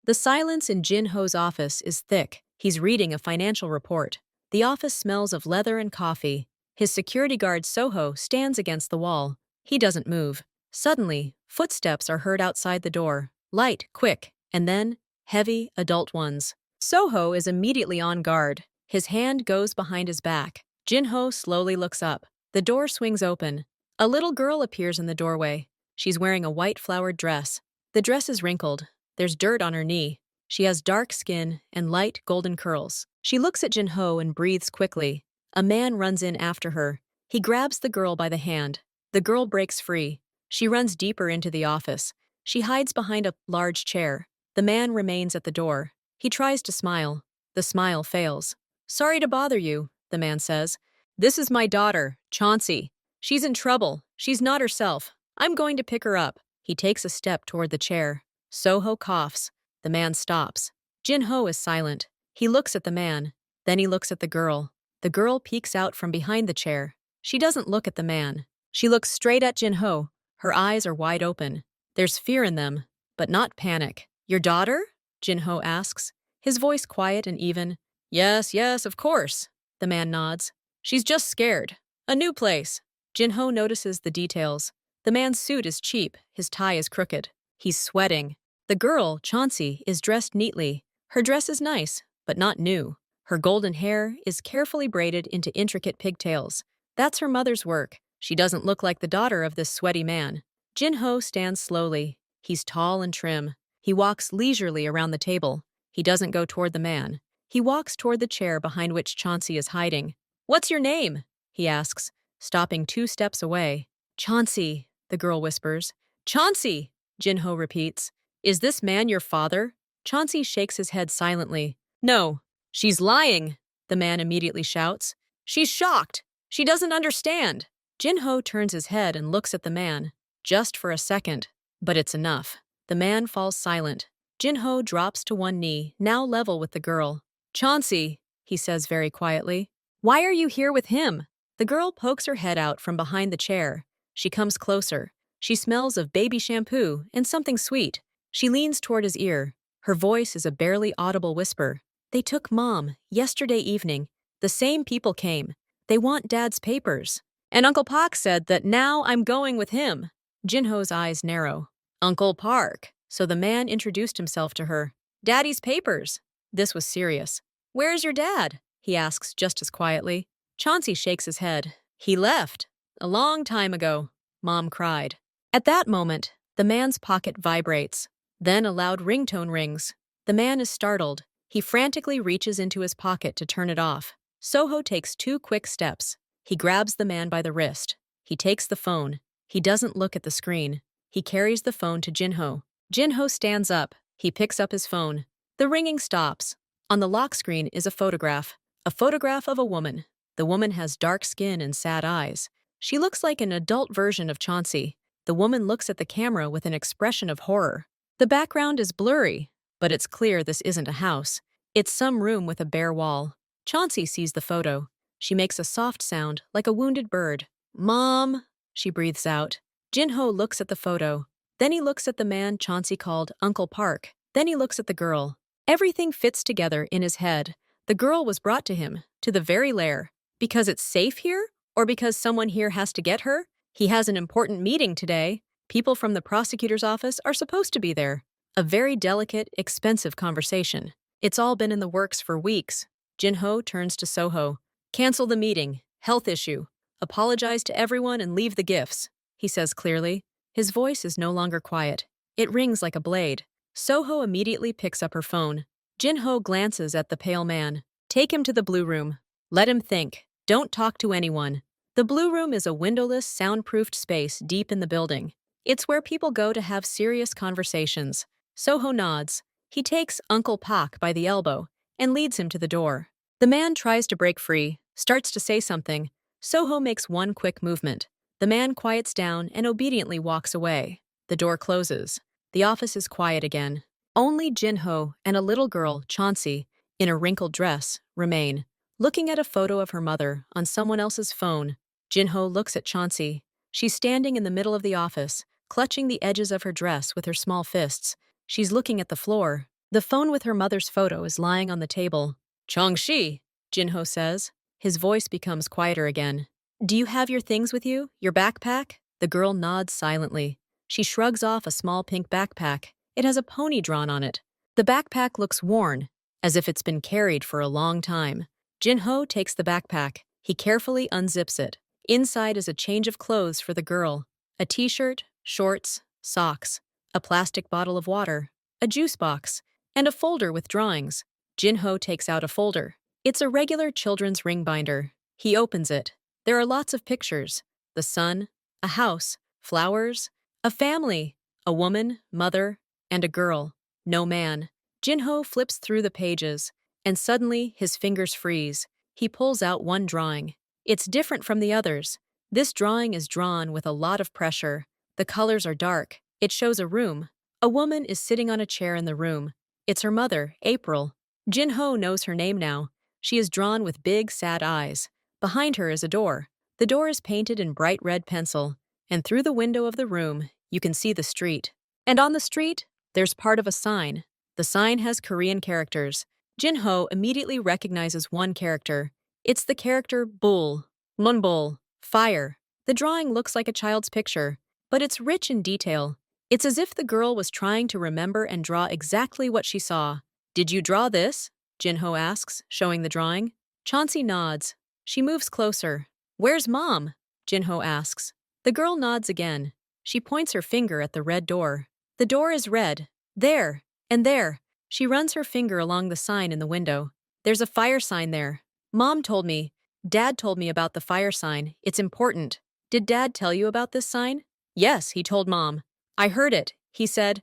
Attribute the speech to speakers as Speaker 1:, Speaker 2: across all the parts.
Speaker 1: The silence in Jin-ho's office is thick. He's reading a financial report. The office smells of leather and coffee. His security guard Soho stands against the wall. He doesn't move. Suddenly, footsteps are heard outside the door. Light, quick, and then, heavy, adult ones. Soho is immediately on guard. His hand goes behind his back. Jin-ho slowly looks up. The door swings open. A little girl appears in the doorway. She's wearing a white flowered dress. The dress is wrinkled. There's dirt on her knee. She has dark skin and light golden curls. She looks at Jin-ho and breathes quickly. A man runs in after her. He grabs the girl by the hand. The girl breaks free. She runs deeper into the office. She hides behind a large chair. The man remains at the door. He tries to smile. The smile fails. "Sorry to bother you," the man says. "This is my daughter, Chauncey. She's in trouble. She's not herself. I'm going to pick her up." He takes a step toward the chair. Soho coughs. The man stops. Jin-ho is silent. He looks at the man. Then he looks at the girl. The girl peeks out from behind the chair. She doesn't look at the man. She looks straight at Jin-ho. Her eyes are wide open. There's fear in them, but not panic. "Your daughter?" Jin-ho asks. His voice quiet and even. "Yes, yes, of course." The man nods. "She's just scared. A new place." Jin-ho notices the details. The man's suit is cheap. His tie is crooked. He's sweating. The girl, Chauncey, is dressed neatly. Her dress is nice, but not new. Her golden hair is carefully braided into intricate pigtails. That's her mother's work. She doesn't look like the daughter of this sweaty man. Jin-ho stands slowly. He's tall and trim. He walks leisurely around the table. He doesn't go toward the man. He walks toward the chair behind which Chauncey is hiding. "What's your name?" he asks, stopping 2 steps away. "Chauncey," the girl whispers. "Chauncey," Jin-ho repeats. "Is this man your father?" Chauncey shakes his head silently. "No." "She's lying," the man immediately shouts. "She's shocked. She doesn't understand." Jin-ho turns his head and looks at the man. Just for a second. But it's enough. The man falls silent. Jin-ho drops to one knee, now level with the girl. "Chauncey," he says very quietly. "Why are you here with him?" The girl pokes her head out from behind the chair. She comes closer. She smells of baby shampoo and something sweet. She leans toward his ear. Her voice is a barely audible whisper. "They took Mom yesterday evening. The same people came. They want Dad's papers. And Uncle Park said that now I'm going with him." Jin-ho's eyes narrow. "Uncle Park." So the man introduced himself to her. "Daddy's papers." This was serious. "Where's your dad?" he asks just as quietly. Chauncey shakes his head. "He left. A long time ago." Mom cried. At that moment, the man's pocket vibrates. Then a loud ringtone rings. The man is startled. He frantically reaches into his pocket to turn it off. Soho takes 2 quick steps. He grabs the man by the wrist. He takes the phone. He doesn't look at the screen. He carries the phone to Jin-ho. Jin-ho stands up. He picks up his phone. The ringing stops. On the lock screen is a photograph. A photograph of a woman. The woman has dark skin and sad eyes. She looks like an adult version of Chauncey. The woman looks at the camera with an expression of horror. The background is blurry, but it's clear this isn't a house. It's some room with a bare wall. Chauncey sees the photo. She makes a soft sound, like a wounded bird. "Mom," she breathes out. Jin-ho looks at the photo. Then he looks at the man Chauncey called Uncle Park. Then he looks at the girl. Everything fits together in his head. The girl was brought to him, to the very lair. Because it's safe here? Or because someone here has to get her? He has an important meeting today. People from the prosecutor's office are supposed to be there. A very delicate, expensive conversation. It's all been in the works for weeks. Jin-ho turns to Soho. "Cancel the meeting. Health issue. Apologize to everyone and leave the gifts," he says clearly. His voice is no longer quiet. It rings like a blade. Soho immediately picks up her phone. Jin-ho glances at the pale man. "Take him to the blue room. Let him think. Don't talk to anyone." The blue room is a windowless, soundproofed space deep in the building. It's where people go to have serious conversations. Soho nods. He takes Uncle Pak by the elbow and leads him to the door. The man tries to break free, starts to say something. Soho makes one quick movement. The man quiets down and obediently walks away. The door closes. The office is quiet again. Only Jin-ho and a little girl, Chauncey, in a wrinkled dress, remain, looking at a photo of her mother on someone else's phone. Jin-ho looks at Chauncey. She's standing in the middle of the office, clutching the edges of her dress with her small fists. She's looking at the floor. The phone with her mother's photo is lying on the table. Chongshi, Jinho says. His voice becomes quieter again. Do you have your things with you? Your backpack? The girl nods silently. She shrugs off a small pink backpack. It has a pony drawn on it. The backpack looks worn, as if it's been carried for a long time. Jinho takes the backpack. He carefully unzips it. Inside is a change of clothes for the girl. A t-shirt, shorts, socks, a plastic bottle of water, a juice box, and a folder with drawings. Jinho takes out a folder. It's a regular children's ring binder. He opens it. There are lots of pictures. The sun, a house, flowers, a family, a woman, mother, and a girl. No man. Jinho flips through the pages, and suddenly his fingers freeze. He pulls out one drawing. It's different from the others. This drawing is drawn with a lot of pressure. The colors are dark. It shows a room. A woman is sitting on a chair in the room. It's her mother, April. Jinho knows her name now. She is drawn with big, sad eyes. Behind her is a door. The door is painted in bright red pencil, and through the window of the room, you can see the street. And on the street, there's part of a sign. The sign has Korean characters. Jinho immediately recognizes one character. It's the character Bull, Lunbul, fire. The drawing looks like a child's picture, but it's rich in detail. It's as if the girl was trying to remember and draw exactly what she saw. Did you draw this? Jinho asks, showing the drawing. Chauncey nods. She moves closer. Where's Mom? Jinho asks. The girl nods again. She points her finger at the red door. The door is red. There. And there. She runs her finger along the sign in the window. There's a fire sign there. Mom told me. Dad told me about the fire sign. It's important. Did Dad tell you about this sign? Yes, he told Mom. I heard it. He said,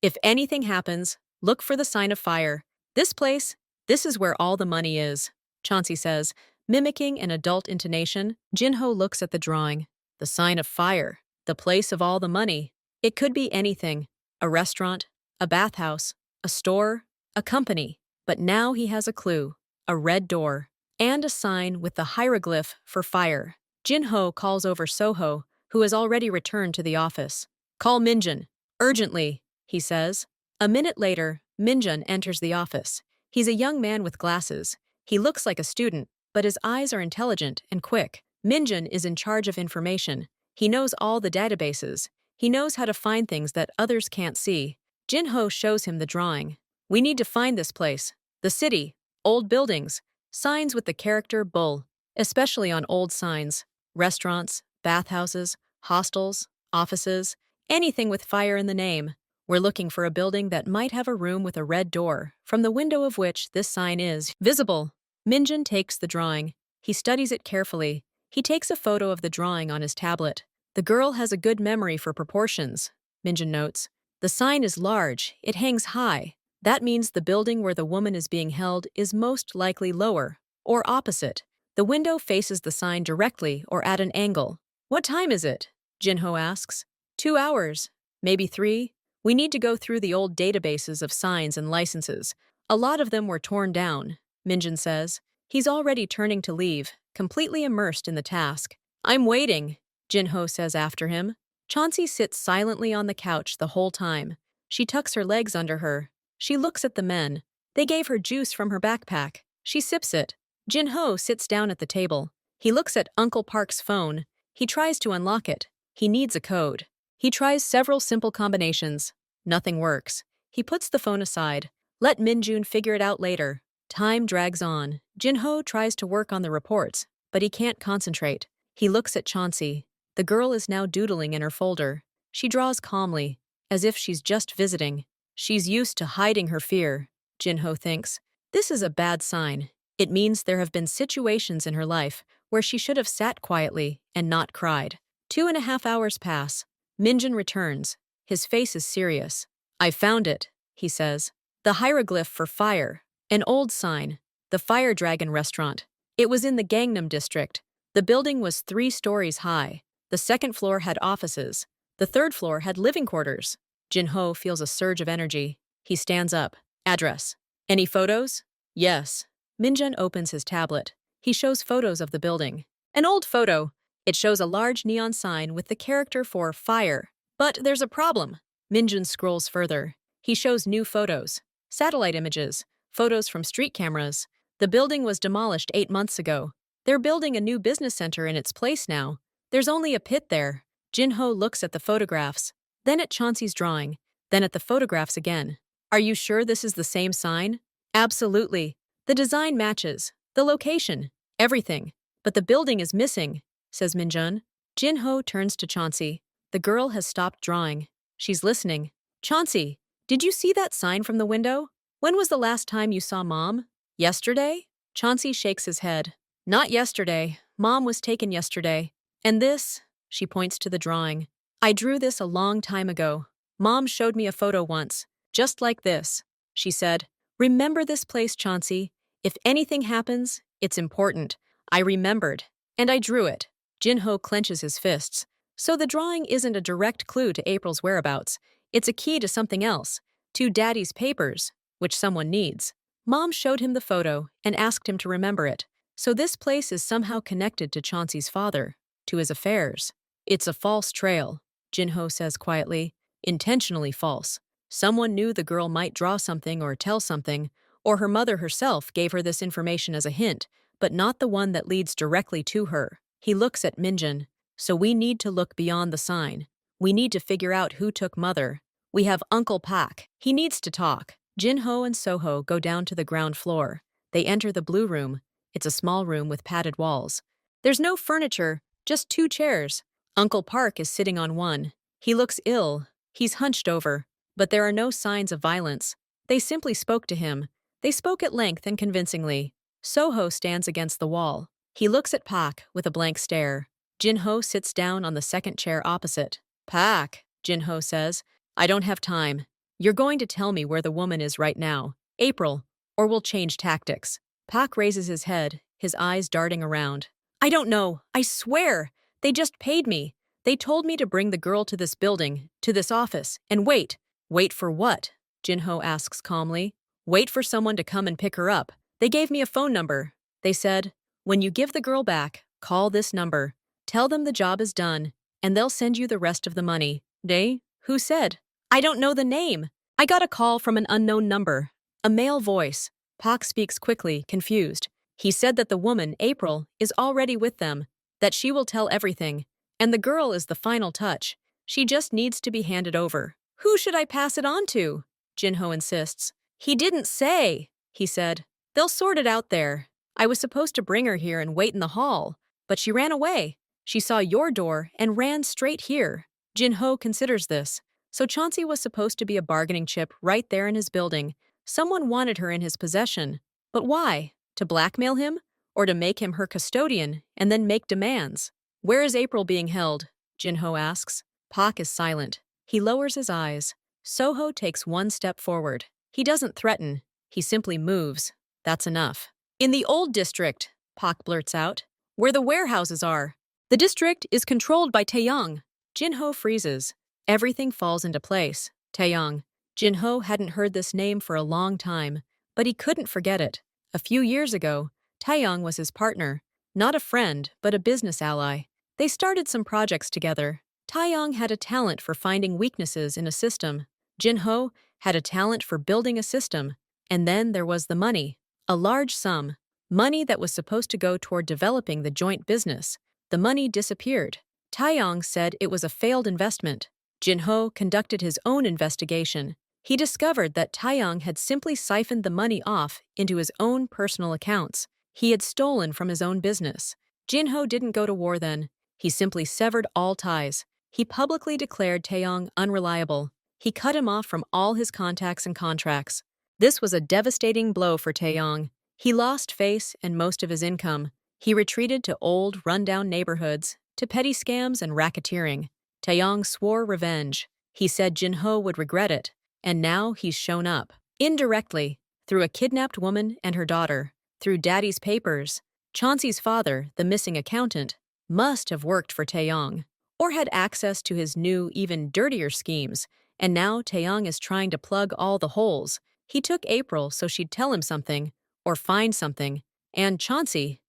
Speaker 1: if anything happens, look for the sign of fire. This is where all the money is, Chauncey says, mimicking an adult intonation. Jinho looks at the drawing. The sign of fire. The place of all the money. It could be anything. A restaurant, a bathhouse, a store, a company. But now he has a clue. A red door. And a sign with the hieroglyph for fire. Jinho calls over Soho, who has already returned to the office. Call Minjun. Urgently, he says. A minute later, Minjun enters the office. He's a young man with glasses. He looks like a student, but his eyes are intelligent and quick. Minjun is in charge of information. He knows all the databases. He knows how to find things that others can't see. Jinho shows him the drawing. We need to find this place. The city, old buildings, signs with the character bull, especially on old signs. Restaurants, bathhouses, hostels, offices, anything with fire in the name. We're looking for a building that might have a room with a red door, from the window of which this sign is visible. Minjun takes the drawing. He studies it carefully. He takes a photo of the drawing on his tablet. The girl has a good memory for proportions, Minjun notes. The sign is large. It hangs high. That means the building where the woman is being held is most likely lower, or opposite. The window faces the sign directly or at an angle. What time is it? Jinho asks. 2 hours. Maybe 3. We need to go through the old databases of signs and licenses. A lot of them were torn down, Minjun says. He's already turning to leave, completely immersed in the task. I'm waiting, Jinho says after him. Chauncey sits silently on the couch the whole time. She tucks her legs under her. She looks at the men. They gave her juice from her backpack. She sips it. Jinho sits down at the table. He looks at Uncle Park's phone. He tries to unlock it. He needs a code. He tries several simple combinations. Nothing works. He puts the phone aside. Let Minjun figure it out later. Time drags on. Jinho tries to work on the reports, but he can't concentrate. He looks at Chauncey. The girl is now doodling in her folder. She draws calmly, as if she's just visiting. She's used to hiding her fear, Jinho thinks. This is a bad sign. It means there have been situations in her life where she should have sat quietly and not cried. 2.5 hours pass. Minjun returns. His face is serious. I found it, he says. The hieroglyph for fire. An old sign. The Fire Dragon restaurant. It was in the Gangnam district. The building was 3 stories high. The second floor had offices. The third floor had living quarters. Jinho feels a surge of energy. He stands up. Address. Any photos? Yes. Minjun opens his tablet. He shows photos of the building. An old photo. It shows a large neon sign with the character for fire. But there's a problem. Minjun scrolls further. He shows new photos, satellite images, photos from street cameras. The building was demolished 8 months ago. They're building a new business center in its place now. There's only a pit there. Jin-ho looks at the photographs, then at Chauncey's drawing, then at the photographs again. Are you sure this is the same sign? Absolutely. The design matches, the location, everything. But the building is missing, says Minjun. Jin-ho turns to Chauncey. The girl has stopped drawing. She's listening. Chauncey, did you see that sign from the window? When was the last time you saw Mom? Yesterday? Chauncey shakes his head. Not yesterday. Mom was taken yesterday. And this? She points to the drawing. I drew this a long time ago. Mom showed me a photo once, just like this. She said, remember this place, Chauncey. If anything happens, it's important. I remembered, and I drew it. Jin-ho clenches his fists. So the drawing isn't a direct clue to April's whereabouts. It's a key to something else, to Daddy's papers, which someone needs. Mom showed him the photo and asked him to remember it. So this place is somehow connected to Chauncey's father, to his affairs. It's a false trail, Jin-ho says quietly, intentionally false. Someone knew the girl might draw something or tell something, or her mother herself gave her this information as a hint, but not the one that leads directly to her. He looks at Minjun. So we need to look beyond the sign. We need to figure out who took Mother. We have Uncle Pak. He needs to talk. Jin-ho and Soho go down to the ground floor. They enter the blue room. It's a small room with padded walls. There's no furniture, just 2 chairs. Uncle Park is sitting on one. He looks ill. He's hunched over. But there are no signs of violence. They simply spoke to him. They spoke at length and convincingly. Soho stands against the wall. He looks at Pak with a blank stare. Jin-ho sits down on the second chair opposite. Pak, Jin-ho says, I don't have time. You're going to tell me where the woman is right now, April, or we'll change tactics. Pak raises his head, his eyes darting around. I don't know, I swear. They just paid me. They told me to bring the girl to this building, to this office, and wait. Wait for what? Jin-ho asks calmly. Wait for someone to come and pick her up. They gave me a phone number. They said, when you give the girl back, call this number. Tell them the job is done, and they'll send you the rest of the money. They? Who said? I don't know the name. I got a call from an unknown number. A male voice. Pak speaks quickly, confused. He said that the woman, April, is already with them, that she will tell everything, and the girl is the final touch. She just needs to be handed over. Who should I pass it on to? Jin-ho insists. He didn't say, he said. They'll sort it out there. I was supposed to bring her here and wait in the hall, but she ran away. She saw your door and ran straight here. Jin-ho considers this. So Chauncey was supposed to be a bargaining chip right there in his building. Someone wanted her in his possession. But why? To blackmail him? Or to make him her custodian and then make demands? Where is April being held? Jin-ho asks. Pak is silent. He lowers his eyes. Soho takes 1 step forward. He doesn't threaten. He simply moves. That's enough. In the old district, Pak blurts out, where the warehouses are. The district is controlled by Taeyong. Jin-ho freezes. Everything falls into place. Taeyong. Jin-ho hadn't heard this name for a long time, but he couldn't forget it. A few years ago, Taeyong was his partner. Not a friend, but a business ally. They started some projects together. Taeyong had a talent for finding weaknesses in a system. Jin-ho had a talent for building a system. And then there was the money. A large sum. Money that was supposed to go toward developing the joint business. The money disappeared. Taeyong said it was a failed investment. Jin-ho conducted his own investigation. He discovered that Taeyong had simply siphoned the money off into his own personal accounts. He had stolen from his own business. Jin-ho didn't go to war then. He simply severed all ties. He publicly declared Taeyong unreliable. He cut him off from all his contacts and contracts. This was a devastating blow for Taeyong. He lost face and most of his income. He retreated to old, run-down neighborhoods, to petty scams and racketeering. Taeyong swore revenge. He said Jin-ho would regret it, and now he's shown up. Indirectly, through a kidnapped woman and her daughter, through Daddy's papers. Chauncey's father, the missing accountant, must have worked for Taeyong, or had access to his new, even dirtier schemes, and now Taeyong is trying to plug all the holes. He took April so she'd tell him something, or find something, and Chauncey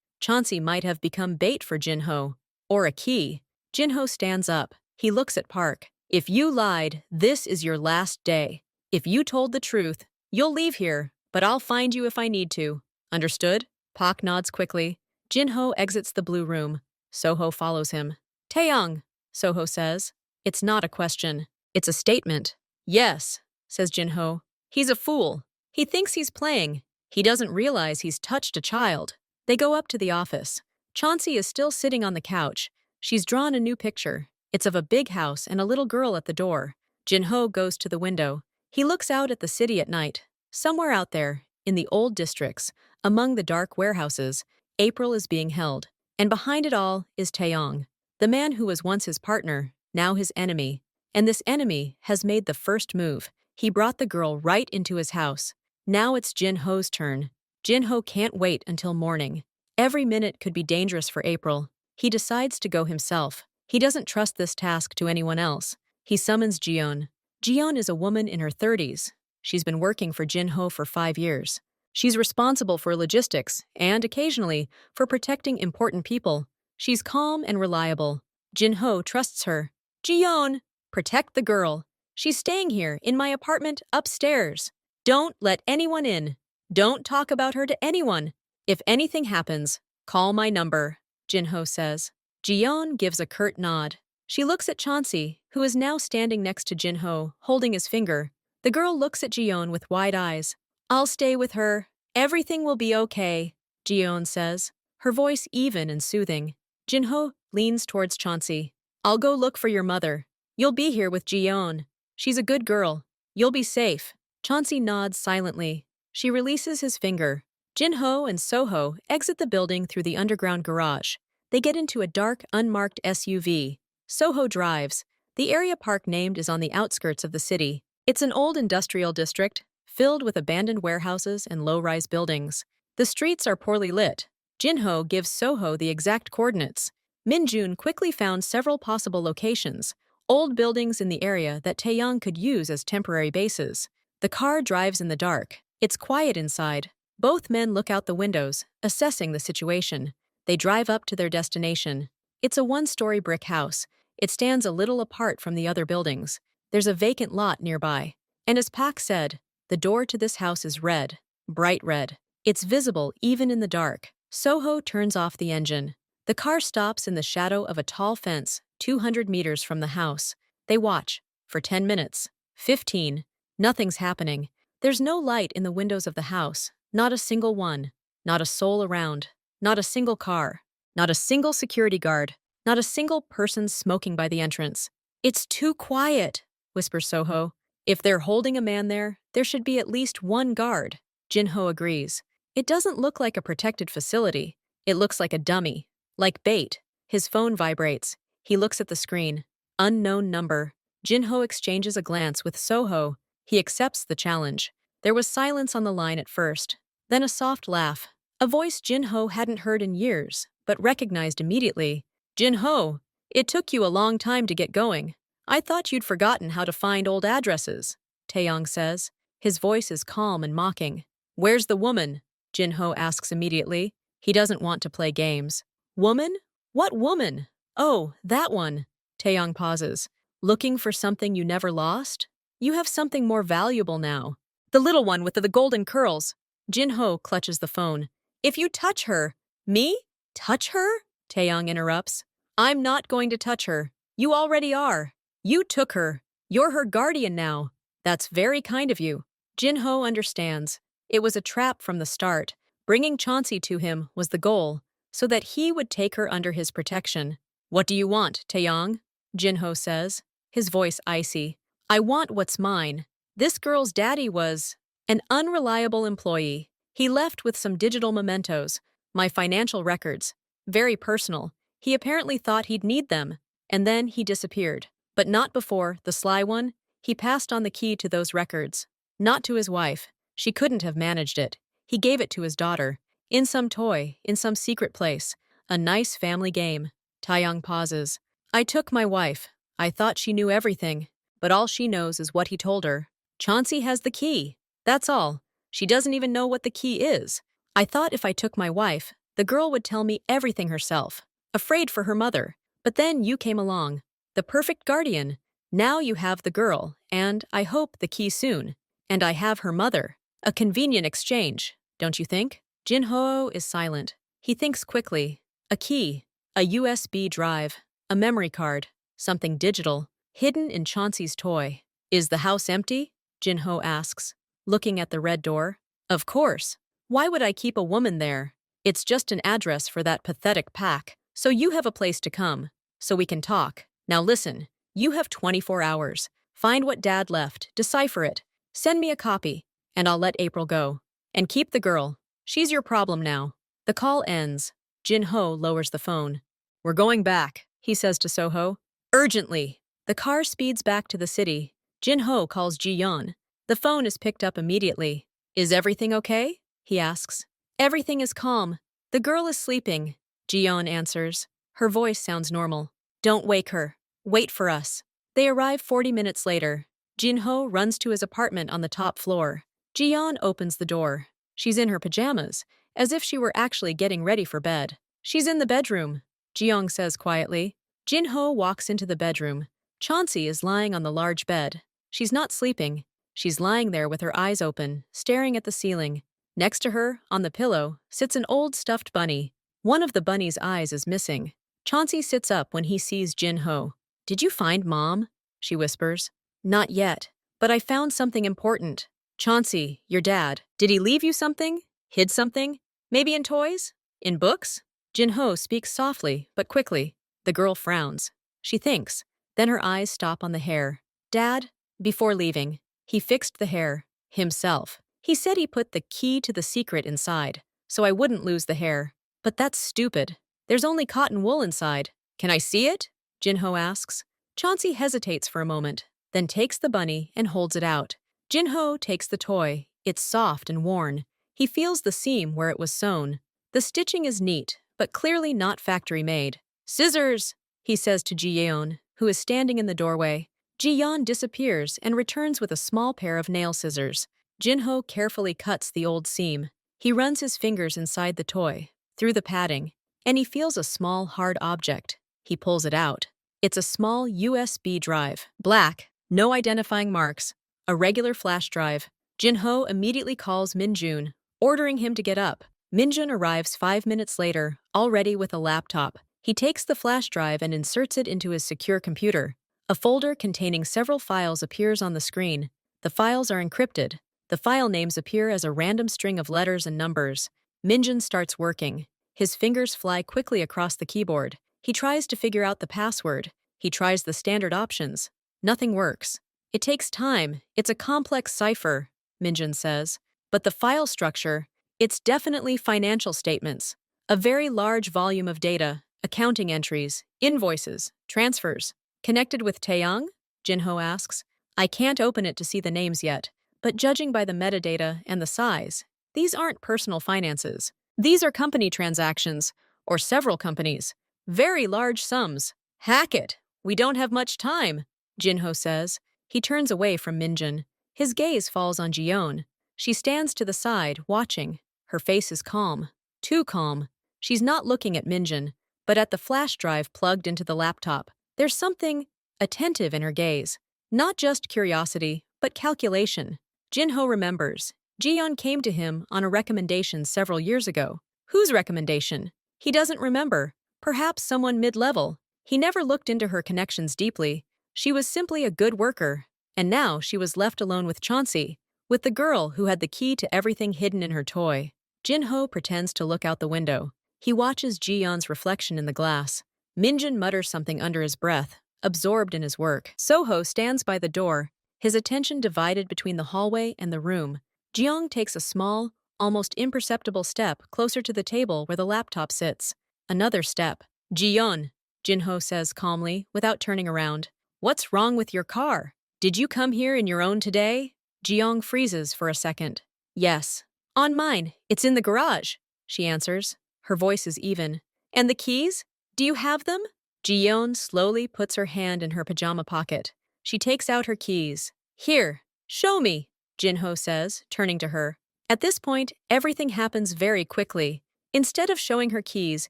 Speaker 1: might have become bait for Jin-ho, or a key. Jin-ho stands up. He looks at Park. If you lied, this is your last day. If you told the truth, you'll leave here, but I'll find you if I need to. Understood? Pak nods quickly. Jinho exits the blue room. Soho follows him. Taeyong, Soho says. It's not a question. It's a statement. Yes, says Jinho. He's a fool. He thinks he's playing. He doesn't realize he's touched a child. They go up to the office. Chauncey is still sitting on the couch. She's drawn a new picture. It's of a big house and a little girl at the door. Jinho goes to the window. He looks out at the city at night. Somewhere out there, in the old districts, among the dark warehouses, April is being held. And behind it all is Taeyong, the man who was once his partner, now his enemy. And this enemy has made the first move. He brought the girl right into his house. Now it's Jinho's turn. Jinho can't wait until morning. Every minute could be dangerous for April. He decides to go himself. He doesn't trust this task to anyone else. He summons Jiyeon. Jiyeon is a woman in her 30s. She's been working for Jinho for 5 years. She's responsible for logistics and, occasionally, for protecting important people. She's calm and reliable. Jinho trusts her. Jiyeon, protect the girl. She's staying here, in my apartment, upstairs. Don't let anyone in. Don't talk about her to anyone. If anything happens, call my number, Jinho says. Jiyeon gives a curt nod. She looks at Chauncey, who is now standing next to Jinho, holding his finger. The girl looks at Jiyeon with wide eyes. I'll stay with her. Everything will be okay, Jiyeon says, her voice even and soothing. Jinho leans towards Chauncey. I'll go look for your mother. You'll be here with Jiyeon. She's a good girl. You'll be safe. Chauncey nods silently. She releases his finger. Jinho and Soho exit the building through the underground garage. They get into a dark, unmarked SUV. Soho drives. The area park named is on the outskirts of the city. It's an old industrial district, filled with abandoned warehouses and low-rise buildings. The streets are poorly lit. Jinho gives Soho the exact coordinates. Minjun quickly found several possible locations, old buildings in the area that Taeyong could use as temporary bases. The car drives in the dark. It's quiet inside. Both men look out the windows, assessing the situation. They drive up to their destination. It's a one-story brick house. It stands a little apart from the other buildings. There's a vacant lot nearby. And as Pak said, the door to this house is red, bright red. It's visible even in the dark. Soho turns off the engine. The car stops in the shadow of a tall fence, 200 meters from the house. They watch. For 10 minutes. 15. Nothing's happening. There's no light in the windows of the house. Not a single one. Not a soul around. Not a single car. Not a single security guard. Not a single person smoking by the entrance. It's too quiet, whispers Soho. If they're holding a man there should be at least one guard. Jinho agrees. It doesn't look like a protected facility. It looks like a dummy. Like bait. His phone vibrates. He looks at the screen. Unknown number. Jinho exchanges a glance with Soho. He accepts the challenge. There was silence on the line at first. Then a soft laugh. A voice Jinho hadn't heard in years, but recognized immediately. Jinho, it took you a long time to get going. I thought you'd forgotten how to find old addresses, Taeyong says. His voice is calm and mocking. Where's the woman? Jinho asks immediately. He doesn't want to play games. Woman? What woman? Oh, that one. Taeyong pauses. Looking for something you never lost? You have something more valuable now. The little one with the golden curls. Jinho clutches the phone. If you touch her. Me? Touch her? Taeyong interrupts. I'm not going to touch her. You already are. You took her. You're her guardian now. That's very kind of you. Jinho understands. It was a trap from the start. Bringing Chauncey to him was the goal, so that he would take her under his protection. What do you want, Taeyong? Jinho says, his voice icy. I want what's mine. This girl's daddy was an unreliable employee. He left with some digital mementos, my financial records. Very personal. He apparently thought he'd need them, and then he disappeared. But not before, the sly one, he passed on the key to those records. Not to his wife. She couldn't have managed it. He gave it to his daughter. In some toy, in some secret place. A nice family game. Taeyong pauses. I took my wife. I thought she knew everything, but all she knows is what he told her. Chauncey has the key. That's all. She doesn't even know what the key is. I thought if I took my wife, the girl would tell me everything herself. Afraid for her mother. But then you came along. The perfect guardian. Now you have the girl, and, I hope, the key soon. And I have her mother. A convenient exchange, don't you think? Jin-ho is silent. He thinks quickly. A key, a USB drive, a memory card, something digital, hidden in Chauncey's toy. Is the house empty? Jin-ho asks, looking at the red door. Of course. Why would I keep a woman there? It's just an address for that pathetic pack. So you have a place to come. So we can talk. Now listen, you have 24 hours. Find what Dad left, decipher it. Send me a copy, and I'll let April go. And keep the girl. She's your problem now. The call ends. Jin-ho lowers the phone. We're going back, he says to Soho. Urgently. The car speeds back to the city. Jin-ho calls Ji-yeon. The phone is picked up immediately. Is everything okay? He asks. Everything is calm. The girl is sleeping. Ji-yeon answers. Her voice sounds normal. Don't wake her. Wait for us. They arrive 40 minutes later. Jin-ho runs to his apartment on the top floor. Ji-yeon opens the door. She's in her pajamas, as if she were actually getting ready for bed. She's in the bedroom, Ji-yeon says quietly. Jin-ho walks into the bedroom. Chauncey is lying on the large bed. She's not sleeping. She's lying there with her eyes open, staring at the ceiling. Next to her, on the pillow, sits an old stuffed bunny. One of the bunny's eyes is missing. Chauncey sits up when he sees Jin-ho. Did you find Mom? She whispers. Not yet, but I found something important. Chauncey, your dad, did he leave you something? Hid something? Maybe in toys? In books? Jin-ho speaks softly, but quickly. The girl frowns. She thinks. Then her eyes stop on the hair. Dad, before leaving, he fixed the hair. Himself. He said he put the key to the secret inside, so I wouldn't lose the hair. But that's stupid. There's only cotton wool inside. Can I see it? Jin-ho asks. Chauncey hesitates for a moment, then takes the bunny and holds it out. Jin-ho takes the toy. It's soft and worn. He feels the seam where it was sewn. The stitching is neat, but clearly not factory-made. Scissors, he says to Ji-yeon, who is standing in the doorway. Ji-yeon disappears and returns with a small pair of nail scissors. Jin-ho carefully cuts the old seam. He runs his fingers inside the toy, through the padding, and he feels a small, hard object. He pulls it out. It's a small USB drive. Black, no identifying marks. A regular flash drive. Jin-ho immediately calls Min-jun, ordering him to get up. Min-jun arrives 5 minutes later, already with a laptop. He takes the flash drive and inserts it into his secure computer. A folder containing several files appears on the screen. The files are encrypted. The file names appear as a random string of letters and numbers. Min-jun starts working. His fingers fly quickly across the keyboard. He tries to figure out the password. He tries the standard options. Nothing works. It takes time. It's a complex cipher, Min-jun says. But the file structure, it's definitely financial statements. A very large volume of data, accounting entries, invoices, transfers. Connected with Taeyang? Jin-ho asks. I can't open it to see the names yet, but judging by the metadata and the size, these aren't personal finances. These are company transactions, or several companies. Very large sums. Hack it. We don't have much time, Jin-ho says. He turns away from Min-jun. His gaze falls on Ji-yeon. She stands to the side, watching. Her face is calm. Too calm. She's not looking at Min-jun, but at the flash drive plugged into the laptop. There's something attentive in her gaze. Not just curiosity, but calculation. Jin-ho remembers. Ji-yeon came to him on a recommendation several years ago. Whose recommendation? He doesn't remember. Perhaps someone mid-level. He never looked into her connections deeply. She was simply a good worker. And now she was left alone with Chauncey, with the girl who had the key to everything hidden in her toy. Jin-ho pretends to look out the window. He watches Ji-yeon's reflection in the glass. Min-jun mutters something under his breath, absorbed in his work. Soho stands by the door, his attention divided between the hallway and the room. Ji-yeon takes a small, almost imperceptible step closer to the table where the laptop sits. Another step. Ji-yeon, Jin-ho says calmly, without turning around. What's wrong with your car? Did you come here in your own today? Ji-yeon freezes for a second. Yes. On mine. It's in the garage, she answers. Her voice is even. And the keys? Do you have them? Ji-yeon slowly puts her hand in her pajama pocket. She takes out her keys. Here, show me, Jin-ho says, turning to her. At this point, everything happens very quickly. Instead of showing her keys,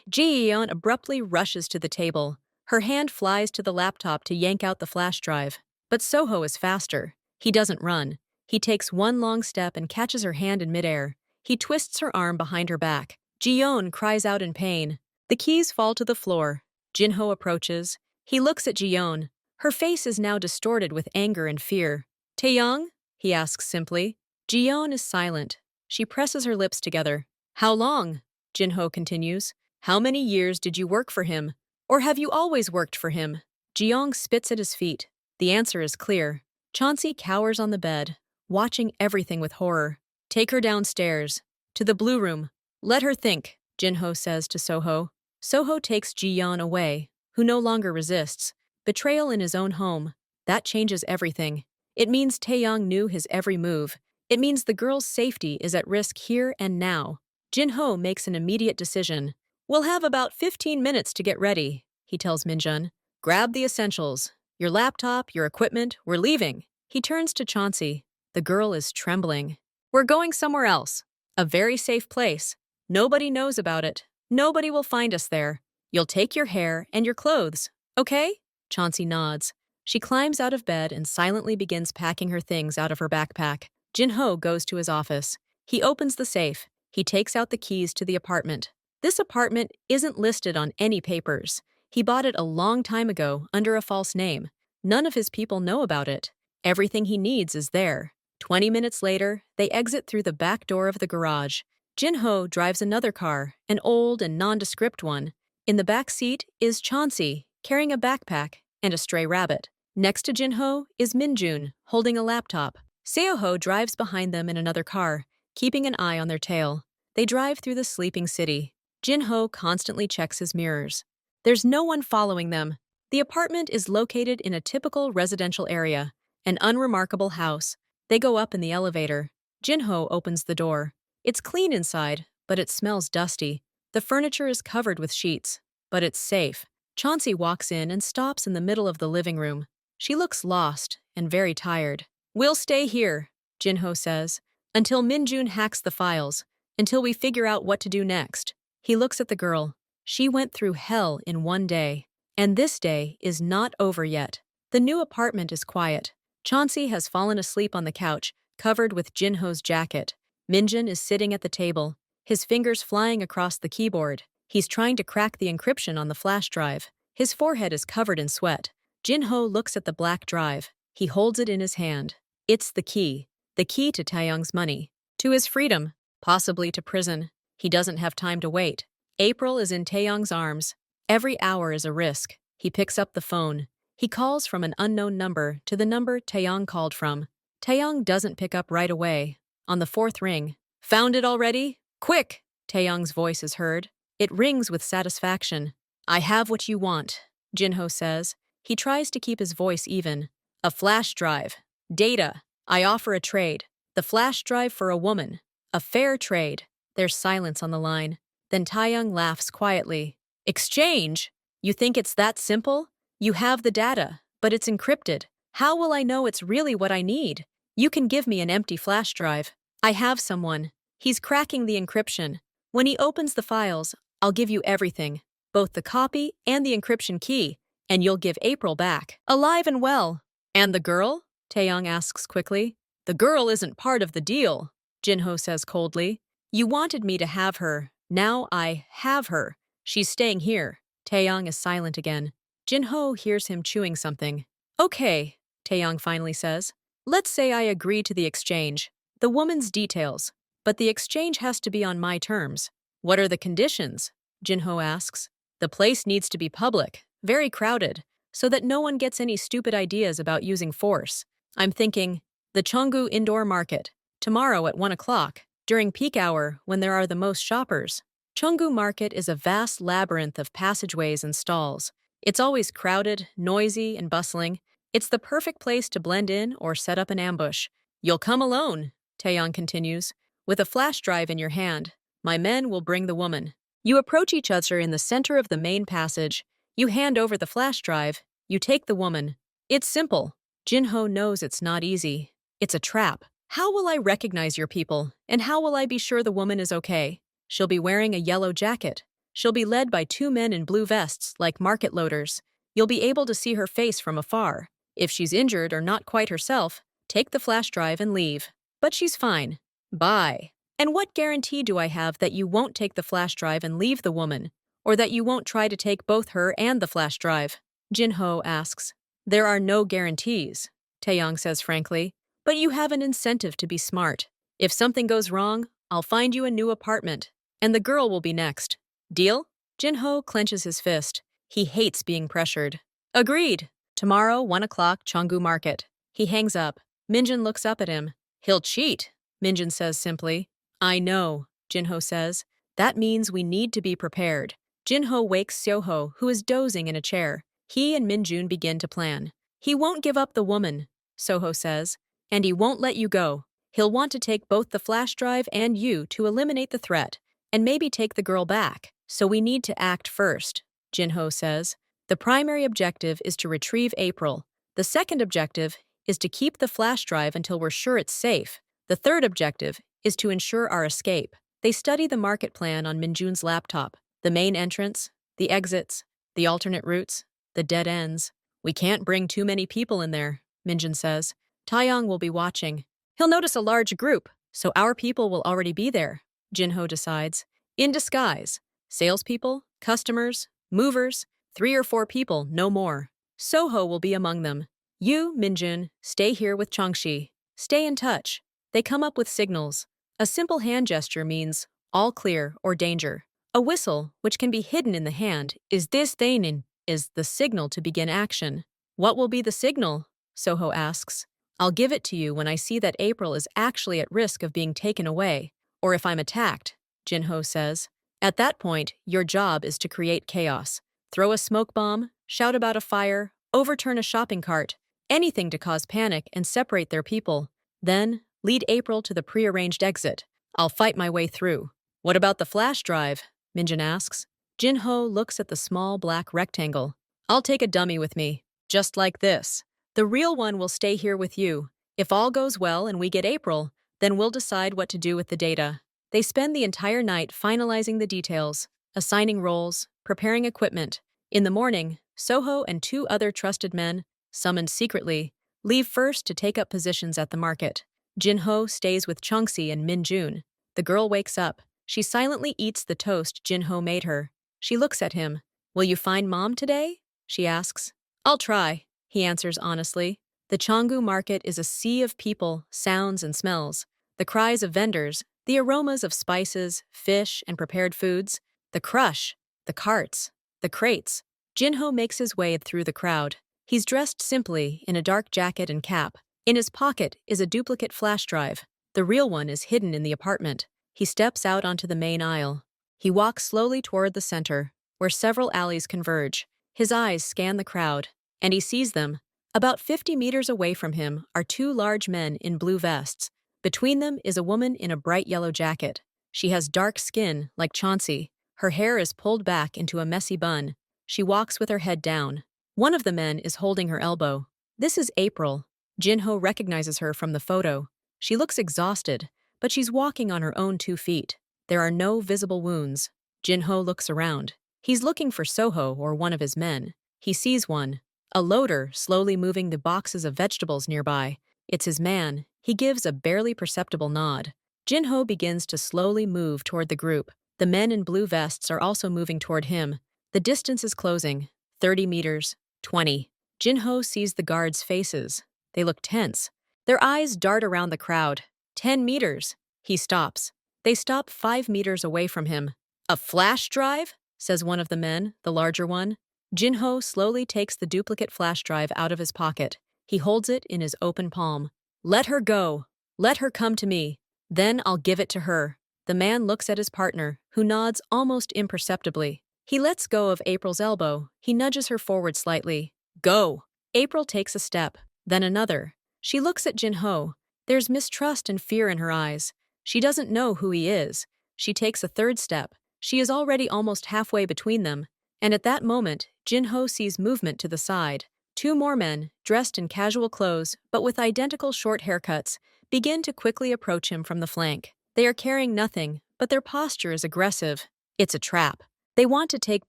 Speaker 1: Ji-yeon abruptly rushes to the table. Her hand flies to the laptop to yank out the flash drive. But Soho is faster. He doesn't run. He takes one long step and catches her hand in midair. He twists her arm behind her back. Ji-yeon cries out in pain. The keys fall to the floor. Jin-ho approaches. He looks at Ji-yeon. Her face is now distorted with anger and fear. Taeyong? He asks simply. Ji-yeon is silent. She presses her lips together. How long? Jin-ho continues. How many years did you work for him? Or have you always worked for him? Ji-yeon spits at his feet. The answer is clear. Chauncey cowers on the bed, watching everything with horror. Take her downstairs. To the blue room. Let her think, Jin-ho says to Soho. Soho takes Ji-yeon away, who no longer resists. Betrayal in his own home. That changes everything. It means Taeyong knew his every move. It means the girl's safety is at risk here and now. Jin-ho makes an immediate decision. We'll have about 15 minutes to get ready, he tells Minjun. Grab the essentials. Your laptop, your equipment, we're leaving. He turns to Chauncey. The girl is trembling. We're going somewhere else. A very safe place. Nobody knows about it. Nobody will find us there. You'll take your hair and your clothes, okay? Chauncey nods. She climbs out of bed and silently begins packing her things out of her backpack. Jin-ho goes to his office. He opens the safe. He takes out the keys to the apartment. This apartment isn't listed on any papers. He bought it a long time ago under a false name. None of his people know about it. Everything he needs is there. 20 minutes later, they exit through the back door of the garage. Jin-ho drives another car, an old and nondescript one. In the back seat is Chauncey, carrying a backpack and a stray rabbit. Next to Jin-ho is Minjun, holding a laptop. Seo-ho drives behind them in another car, keeping an eye on their tail. They drive through the sleeping city. Jin-ho constantly checks his mirrors. There's no one following them. The apartment is located in a typical residential area, an unremarkable house. They go up in the elevator. Jin-ho opens the door. It's clean inside, but it smells dusty. The furniture is covered with sheets, but it's safe. Chauncey walks in and stops in the middle of the living room. She looks lost and very tired. We'll stay here, Jin-ho says, until Minjun hacks the files, until we figure out what to do next. He looks at the girl. She went through hell in one day, and this day is not over yet. The new apartment is quiet. Chauncey has fallen asleep on the couch, covered with Jin-ho's jacket. Minjun is sitting at the table, his fingers flying across the keyboard. He's trying to crack the encryption on the flash drive. His forehead is covered in sweat. Jin-ho looks at the black drive. He holds it in his hand. It's the key to Taeyong's money, to his freedom, possibly to prison. He doesn't have time to wait. April is in Taeyong's arms. Every hour is a risk. He picks up the phone. He calls from an unknown number to the number Taeyong called from. Taeyong doesn't pick up right away. On the fourth ring, found it already? Quick! Taeyong's voice is heard. It rings with satisfaction. I have what you want, Jin-ho says. He tries to keep his voice even. A flash drive. Data. I offer a trade. The flash drive for a woman. A fair trade. There's silence on the line. Then Taeyong laughs quietly. Exchange? You think it's that simple? You have the data, but it's encrypted. How will I know it's really what I need? You can give me an empty flash drive. I have someone. He's cracking the encryption. When he opens the files, I'll give you everything, both the copy and the encryption key, and you'll give April back, alive and well. And the girl? Taeyong asks quickly. The girl isn't part of the deal, Jin-ho says coldly. You wanted me to have her. Now I have her. She's staying here. Taeyong is silent again. Jin-ho hears him chewing something. Okay, Taeyong finally says. Let's say I agree to the exchange. The woman's details. But the exchange has to be on my terms. What are the conditions? Jin-ho asks. The place needs to be public, very crowded, so that no one gets any stupid ideas about using force. I'm thinking, the Cheonggu Indoor Market, tomorrow at 1 o'clock, during peak hour when there are the most shoppers. Cheonggu Market is a vast labyrinth of passageways and stalls. It's always crowded, noisy, and bustling. It's the perfect place to blend in or set up an ambush. You'll come alone, Taeyong continues. With a flash drive in your hand, my men will bring the woman. You approach each other in the center of the main passage. You hand over the flash drive. You take the woman. It's simple. Jin-ho knows it's not easy. It's a trap. How will I recognize your people, and how will I be sure the woman is okay? She'll be wearing a yellow jacket. She'll be led by 2 men in blue vests like market loaders. You'll be able to see her face from afar. If she's injured or not quite herself, take the flash drive and leave. But she's fine. Bye. And what guarantee do I have that you won't take the flash drive and leave the woman? Or that you won't try to take both her and the flash drive? Jin-ho asks. There are no guarantees, Taeyong says frankly, but you have an incentive to be smart. If something goes wrong, I'll find you a new apartment, and the girl will be next. Deal? Jin-ho clenches his fist. He hates being pressured. Agreed. Tomorrow, 1 o'clock, Cheonggu Market. He hangs up. Minjin looks up at him. He'll cheat, Minjin says simply. I know, Jin-ho says. That means we need to be prepared. Jin-ho wakes Seo-ho, who is dozing in a chair. He and Min-jun begin to plan. He won't give up the woman, Soho says, and he won't let you go. He'll want to take both the flash drive and you to eliminate the threat, and maybe take the girl back. So we need to act first, Jin-ho says. The primary objective is to retrieve April. The second objective is to keep the flash drive until we're sure it's safe. The third objective is to ensure our escape. They study the market plan on Min-jun's laptop. The main entrance, the exits, the alternate routes, the dead ends. We can't bring too many people in there, Minjin says. Taeyong will be watching. He'll notice a large group, so our people will already be there, Jin-ho decides. In disguise. Salespeople, customers, movers, 3 or 4 people, no more. Soho will be among them. You, Minjun, stay here with Changxi. Stay in touch. They come up with signals. A simple hand gesture means all clear or danger. A whistle, which can be hidden in the hand, is the signal to begin action. What will be the signal? Soho asks. I'll give it to you when I see that April is actually at risk of being taken away, or if I'm attacked, Jin-ho says. At that point, your job is to create chaos. Throw a smoke bomb, shout about a fire, overturn a shopping cart, anything to cause panic and separate their people. Then, lead April to the prearranged exit. I'll fight my way through. What about the flash drive? Minjin asks. Jin-ho looks at the small black rectangle. I'll take a dummy with me, just like this. The real one will stay here with you. If all goes well and we get April, then we'll decide what to do with the data. They spend the entire night finalizing the details, assigning roles, preparing equipment. In the morning, Soho and 2 other trusted men, summoned secretly, leave first to take up positions at the market. Jin-ho stays with Changxi and Min-jun. The girl wakes up. She silently eats the toast Jin-ho made her. She looks at him. Will you find Mom today? She asks. I'll try, he answers honestly. The Cheonggu market is a sea of people, sounds, and smells. The cries of vendors, the aromas of spices, fish, and prepared foods, the crush, the carts, the crates. Jin-ho makes his way through the crowd. He's dressed simply in a dark jacket and cap. In his pocket is a duplicate flash drive. The real one is hidden in the apartment. He steps out onto the main aisle. He walks slowly toward the center, where several alleys converge. His eyes scan the crowd, and he sees them. About 50 meters away from him are 2 large men in blue vests. Between them is a woman in a bright yellow jacket. She has dark skin, like Chauncey. Her hair is pulled back into a messy bun. She walks with her head down. One of the men is holding her elbow. This is April. Jin-ho recognizes her from the photo. She looks exhausted, but she's walking on her own 2 feet. There are no visible wounds. Jin-ho looks around. He's looking for Soho or one of his men. He sees one, a loader slowly moving the boxes of vegetables nearby. It's his man. He gives a barely perceptible nod. Jin-ho begins to slowly move toward the group. The men in blue vests are also moving toward him. The distance is closing. 30 meters, 20. Jin-ho sees the guards' faces. They look tense. Their eyes dart around the crowd. 10 meters. He stops. They stop 5 meters away from him. A flash drive? Says one of the men, the larger one. Jin-ho slowly takes the duplicate flash drive out of his pocket. He holds it in his open palm. Let her go. Let her come to me. Then I'll give it to her. The man looks at his partner, who nods almost imperceptibly. He lets go of April's elbow. He nudges her forward slightly. Go. April takes a step, then another. She looks at Jin-ho. There's mistrust and fear in her eyes. She doesn't know who he is. She takes a 3rd step. She is already almost halfway between them, and at that moment, Jin-ho sees movement to the side. 2 more men, dressed in casual clothes but with identical short haircuts, begin to quickly approach him from the flank. They are carrying nothing, but their posture is aggressive. It's a trap. They want to take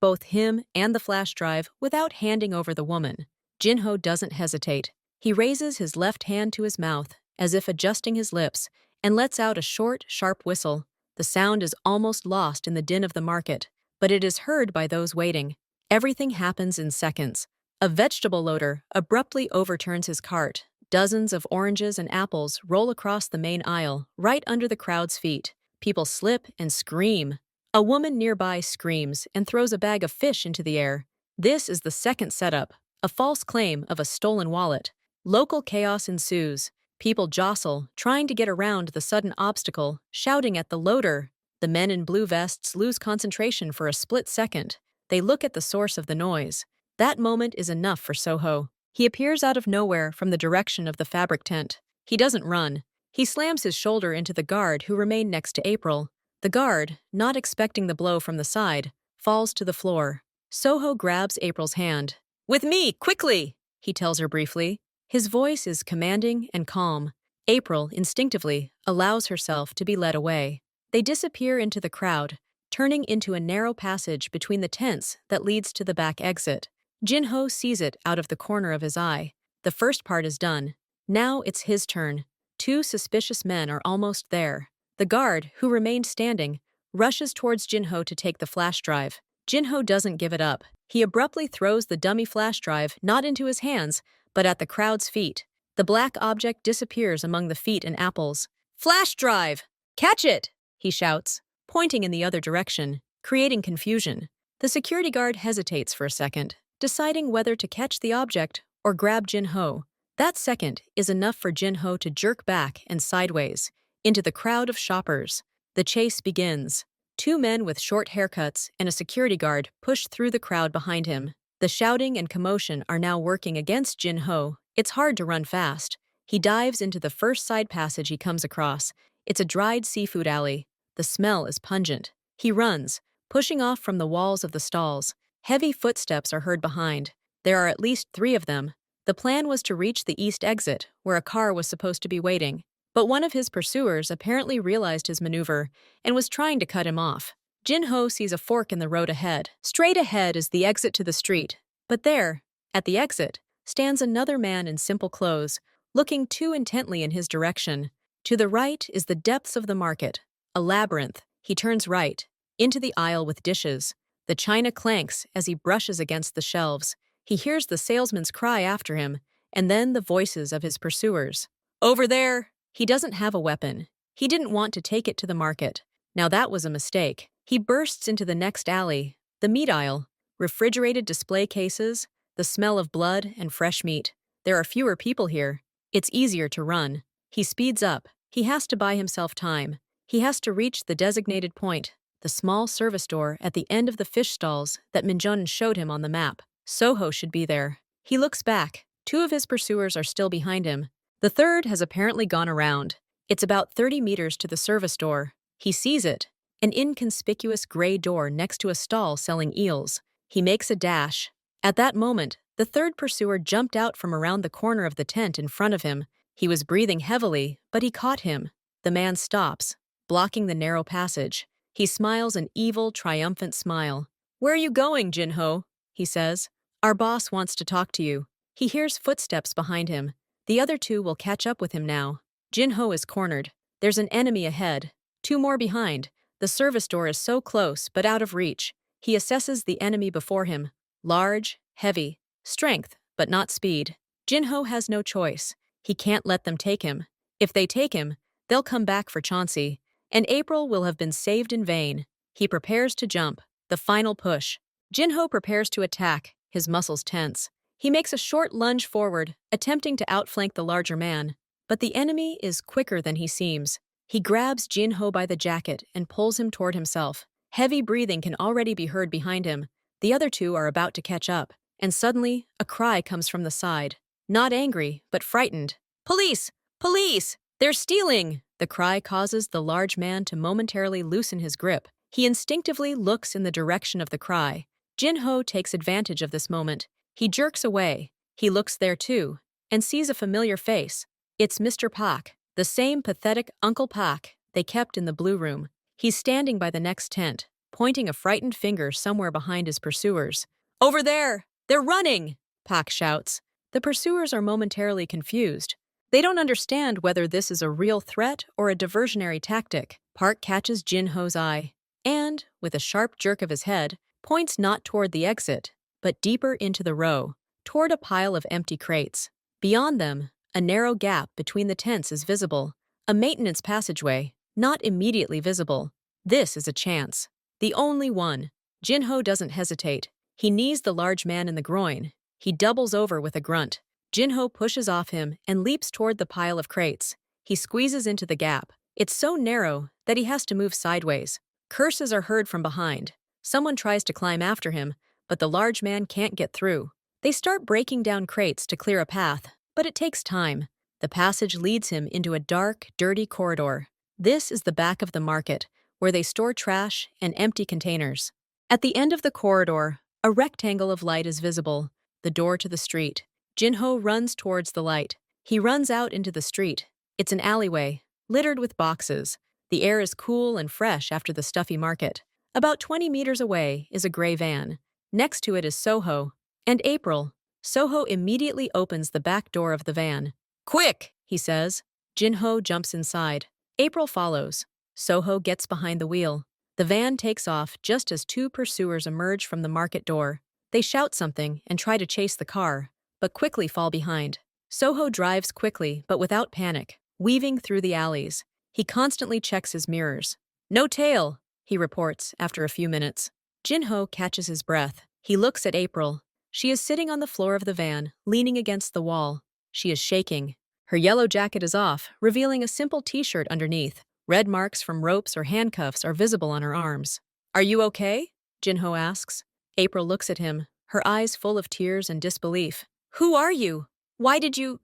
Speaker 1: both him and the flash drive without handing over the woman. Jinho doesn't hesitate. He raises his left hand to his mouth, as if adjusting his lips, and lets out a short, sharp whistle. The sound is almost lost in the din of the market, but it is heard by those waiting. Everything happens in seconds. A vegetable loader abruptly overturns his cart. Dozens of oranges and apples roll across the main aisle, right under the crowd's feet. People slip and scream. A woman nearby screams and throws a bag of fish into the air. This is the second setup, a false claim of a stolen wallet. Local chaos ensues. People jostle, trying to get around the sudden obstacle, shouting at the loader. The men in blue vests lose concentration for a split second. They look at the source of the noise. That moment is enough for Soho. He appears out of nowhere from the direction of the fabric tent. He doesn't run. He slams his shoulder into the guard who remained next to April. The guard, not expecting the blow from the side, falls to the floor. Soho grabs April's hand. "With me, quickly!" he tells her briefly. His voice is commanding and calm. April, instinctively, allows herself to be led away. They disappear into the crowd, turning into a narrow passage between the tents that leads to the back exit. Jinho sees it out of the corner of his eye. The first part is done. Now it's his turn. Two suspicious men are almost there. The guard, who remained standing, rushes towards Jinho to take the flash drive. Jinho doesn't give it up. He abruptly throws the dummy flash drive not into his hands, but at the crowd's feet. The black object disappears among the feet and apples. "Flash drive! Catch it!" he shouts, pointing in the other direction, creating confusion. The security guard hesitates for a second, deciding whether to catch the object or grab Jinho. That second is enough for Jinho to jerk back and sideways into the crowd of shoppers. The chase begins. Two men with short haircuts and a security guard push through the crowd behind him. The shouting and commotion are now working against Jinho. It's hard to run fast. He dives into the first side passage he comes across. It's a dried seafood alley. The smell is pungent. He runs, pushing off from the walls of the stalls. Heavy footsteps are heard behind. There are at least 3 of them. The plan was to reach the east exit, where a car was supposed to be waiting. But one of his pursuers apparently realized his maneuver and was trying to cut him off. Jinho sees a fork in the road ahead. Straight ahead is the exit to the street. But there, at the exit, stands another man in simple clothes, looking too intently in his direction. To the right is the depths of the market, a labyrinth. He turns right, into the aisle with dishes. The china clanks as he brushes against the shelves. He hears the salesman's cry after him, and then the voices of his pursuers. "Over there!" He doesn't have a weapon. He didn't want to take it to the market. Now that was a mistake. He bursts into the next alley, the meat aisle. Refrigerated display cases, the smell of blood and fresh meat. There are fewer people here. It's easier to run. He speeds up. He has to buy himself time. He has to reach the designated point, the small service door at the end of the fish stalls that Minjun showed him on the map. Soho should be there. He looks back. 2 of his pursuers are still behind him. The third has apparently gone around. It's about 30 meters to the service door. He sees it, an inconspicuous gray door next to a stall selling eels. He makes a dash. At that moment, the third pursuer jumped out from around the corner of the tent in front of him. He was breathing heavily, but he caught him. The man stops, blocking the narrow passage. He smiles an evil, triumphant smile. "Where are you going, Jinho?" he says. "Our boss wants to talk to you." He hears footsteps behind him. The other 2 will catch up with him now. Jinho is cornered. There's an enemy ahead. 2 more behind. The service door is so close, but out of reach. He assesses the enemy before him. Large, heavy, strength, but not speed. Jinho has no choice. He can't let them take him. If they take him, they'll come back for Chauncey, and April will have been saved in vain. He prepares to jump. The final push. Jinho prepares to attack, his muscles tense. He makes a short lunge forward, attempting to outflank the larger man. But the enemy is quicker than he seems. He grabs Jinho by the jacket and pulls him toward himself. Heavy breathing can already be heard behind him. The other 2 are about to catch up. And suddenly, a cry comes from the side. Not angry, but frightened. "Police! Police! They're stealing!" The cry causes the large man to momentarily loosen his grip. He instinctively looks in the direction of the cry. Jinho takes advantage of this moment. He jerks away. He looks there too, and sees a familiar face. It's Mr. Pak, the same pathetic Uncle Pak they kept in the blue room. He's standing by the next tent, pointing a frightened finger somewhere behind his pursuers. Over there! They're running! Pak shouts. The pursuers are momentarily confused. They don't understand whether this is a real threat or a diversionary tactic. Park catches Jin-ho's eye and, with a sharp jerk of his head, points not toward the exit, but deeper into the row, toward a pile of empty crates. Beyond them, a narrow gap between the tents is visible, a maintenance passageway, not immediately visible. This is a chance. The only one. Jin-ho doesn't hesitate. He knees the large man in the groin. He doubles over with a grunt. Jin-ho pushes off him and leaps toward the pile of crates. He squeezes into the gap. It's so narrow that he has to move sideways. Curses are heard from behind. Someone tries to climb after him, but the large man can't get through. They start breaking down crates to clear a path, but it takes time. The passage leads him into a dark, dirty corridor. This is the back of the market, where they store trash and empty containers. At the end of the corridor, a rectangle of light is visible, the door to the street. Jin-ho runs towards the light. He runs out into the street. It's an alleyway, littered with boxes. The air is cool and fresh after the stuffy market. About 20 meters away is a gray van. Next to it is Soho and April. Soho immediately opens the back door of the van. "Quick!" he says. Jin-ho jumps inside. April follows. Soho gets behind the wheel. The van takes off just as two pursuers emerge from the market door. They shout something and try to chase the car, but quickly fall behind. Soho drives quickly but without panic, weaving through the alleys. He constantly checks his mirrors. "No tail," he reports after a few minutes. Jin-ho catches his breath. He looks at April. She is sitting on the floor of the van, leaning against the wall. She is shaking. Her yellow jacket is off, revealing a simple t-shirt underneath. Red marks from ropes or handcuffs are visible on her arms. "Are you okay?" Jin-ho asks. April looks at him, her eyes full of tears and disbelief. "Who are you? Why did you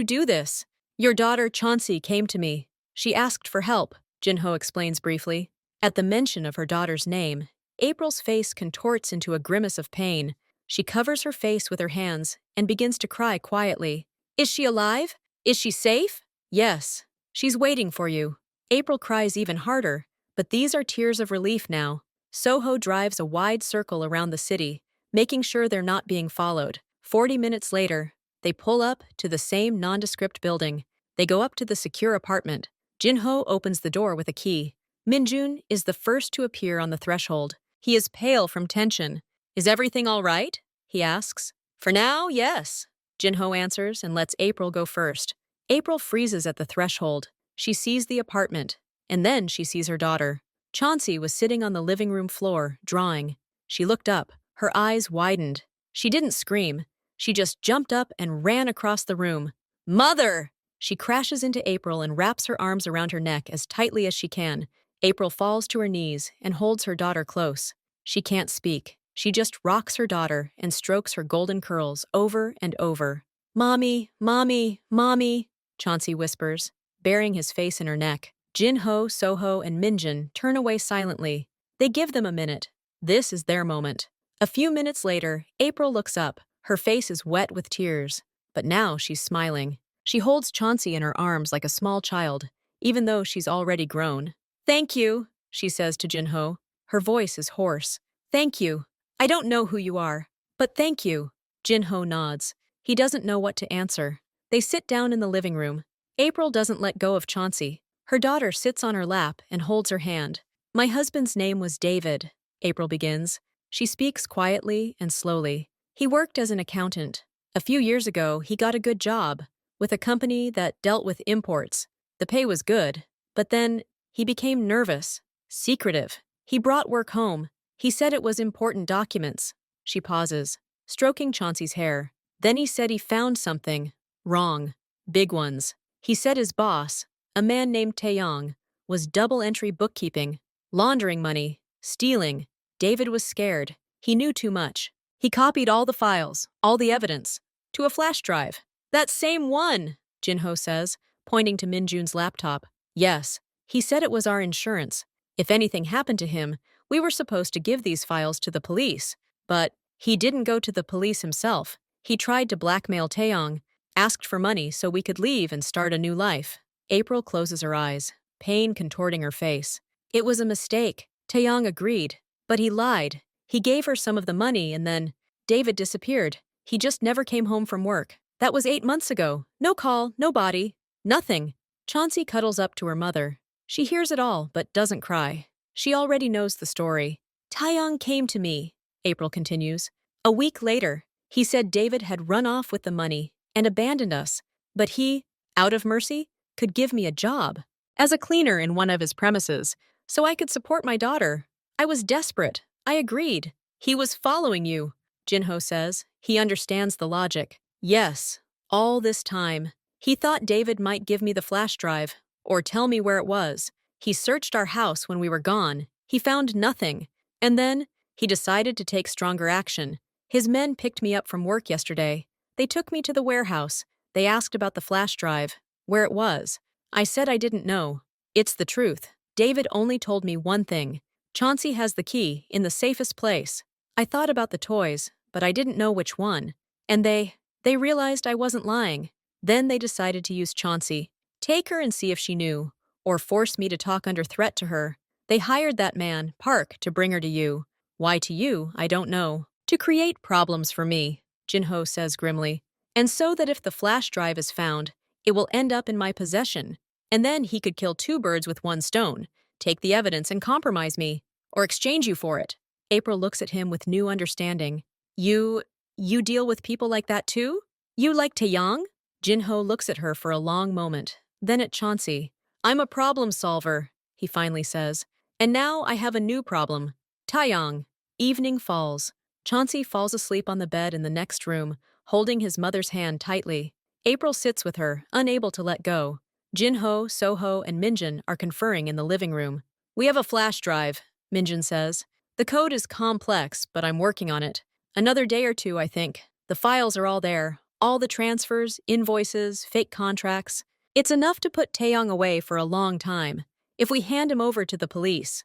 Speaker 1: do this?" "Your daughter Chauncey came to me. She asked for help," Jin-ho explains briefly. At the mention of her daughter's name, April's face contorts into a grimace of pain. She covers her face with her hands and begins to cry quietly. "Is she alive? Is she safe?" "Yes. She's waiting for you." April cries even harder, but these are tears of relief now. Soho drives a wide circle around the city, making sure they're not being followed. 40 minutes later, they pull up to the same nondescript building. They go up to the secure apartment. Jin-ho opens the door with a key. Min-jun is the first to appear on the threshold. He is pale from tension. "Is everything all right?" he asks. "For now, yes," Jin-ho answers and lets April go first. April freezes at the threshold. She sees the apartment, and then she sees her daughter. Chauncey was sitting on the living room floor, drawing. She looked up. Her eyes widened. She didn't scream. She just jumped up and ran across the room. "Mother!" She crashes into April and wraps her arms around her neck as tightly as she can. April falls to her knees and holds her daughter close. She can't speak. She just rocks her daughter and strokes her golden curls over and over. "Mommy, mommy, mommy," Chauncey whispers, burying his face in her neck. Jin-ho, Soho, and Min-jun turn away silently. They give them a minute. This is their moment. A few minutes later, April looks up. Her face is wet with tears, but now she's smiling. She holds Chauncey in her arms like a small child, even though she's already grown. "Thank you," she says to Jin-ho. Her voice is hoarse. "Thank you. I don't know who you are, but thank you." Jin-ho nods. He doesn't know what to answer. They sit down in the living room. April doesn't let go of Chauncey. Her daughter sits on her lap and holds her hand. "My husband's name was David," April begins. She speaks quietly and slowly. "He worked as an accountant. A few years ago, he got a good job with a company that dealt with imports. The pay was good, but then he became nervous, secretive. He brought work home. He said it was important documents." She pauses, stroking Chauncey's hair. "Then he said he found something wrong. Big ones. He said his boss, a man named Taeyong, was double-entry bookkeeping, laundering money, stealing. David was scared. He knew too much. He copied all the files, all the evidence, to a flash drive." "That same one," Jin-ho says, pointing to Min-jun's laptop. "Yes. He said it was our insurance. If anything happened to him, we were supposed to give these files to the police. But he didn't go to the police himself. He tried to blackmail Taeyong, asked for money so we could leave and start a new life." April closes her eyes, pain contorting her face. "It was a mistake. Taeyong agreed, but he lied. He gave her some of the money and then David disappeared. He just never came home from work. That was 8 months ago. No call, no body, nothing. Chauncey cuddles up to her mother. She hears it all, but doesn't cry. She already knows the story. Taeyong came to me, April continues. A week later, he said David had run off with the money and abandoned us, but he, out of mercy, could give me a job as a cleaner in one of his premises, so I could support my daughter. I was desperate. I agreed. He was following you, Jinho says. He understands the logic. Yes, all this time. He thought David might give me the flash drive, or tell me where it was. He searched our house when we were gone. He found nothing. And then, he decided to take stronger action. His men picked me up from work yesterday. They took me to the warehouse. They asked about the flash drive, where it was. I said I didn't know. It's the truth. David only told me one thing. Chauncey has the key, in the safest place. I thought about the toys, but I didn't know which one. And they realized I wasn't lying. Then they decided to use Chauncey. Take her and see if she knew, or force me to talk under threat to her. They hired that man, Park, to bring her to you. Why to you, I don't know. To create problems for me, Jinho says grimly. And so that if the flash drive is found, it will end up in my possession. And then he could kill two birds with one stone, take the evidence and compromise me, or exchange you for it. April looks at him with new understanding. You deal with people like that too? You like Taeyong? Jinho looks at her for a long moment, then at Chauncey. I'm a problem solver, he finally says. And now I have a new problem. Taeyong. Evening falls. Chauncey falls asleep on the bed in the next room, holding his mother's hand tightly. April sits with her, unable to let go. Jinho, Soho, and Minjin are conferring in the living room. We have a flash drive, Minjin says. The code is complex, but I'm working on it. Another day or two, I think. The files are all there. All the transfers, invoices, fake contracts. It's enough to put Taeyong away for a long time. If we hand him over to the police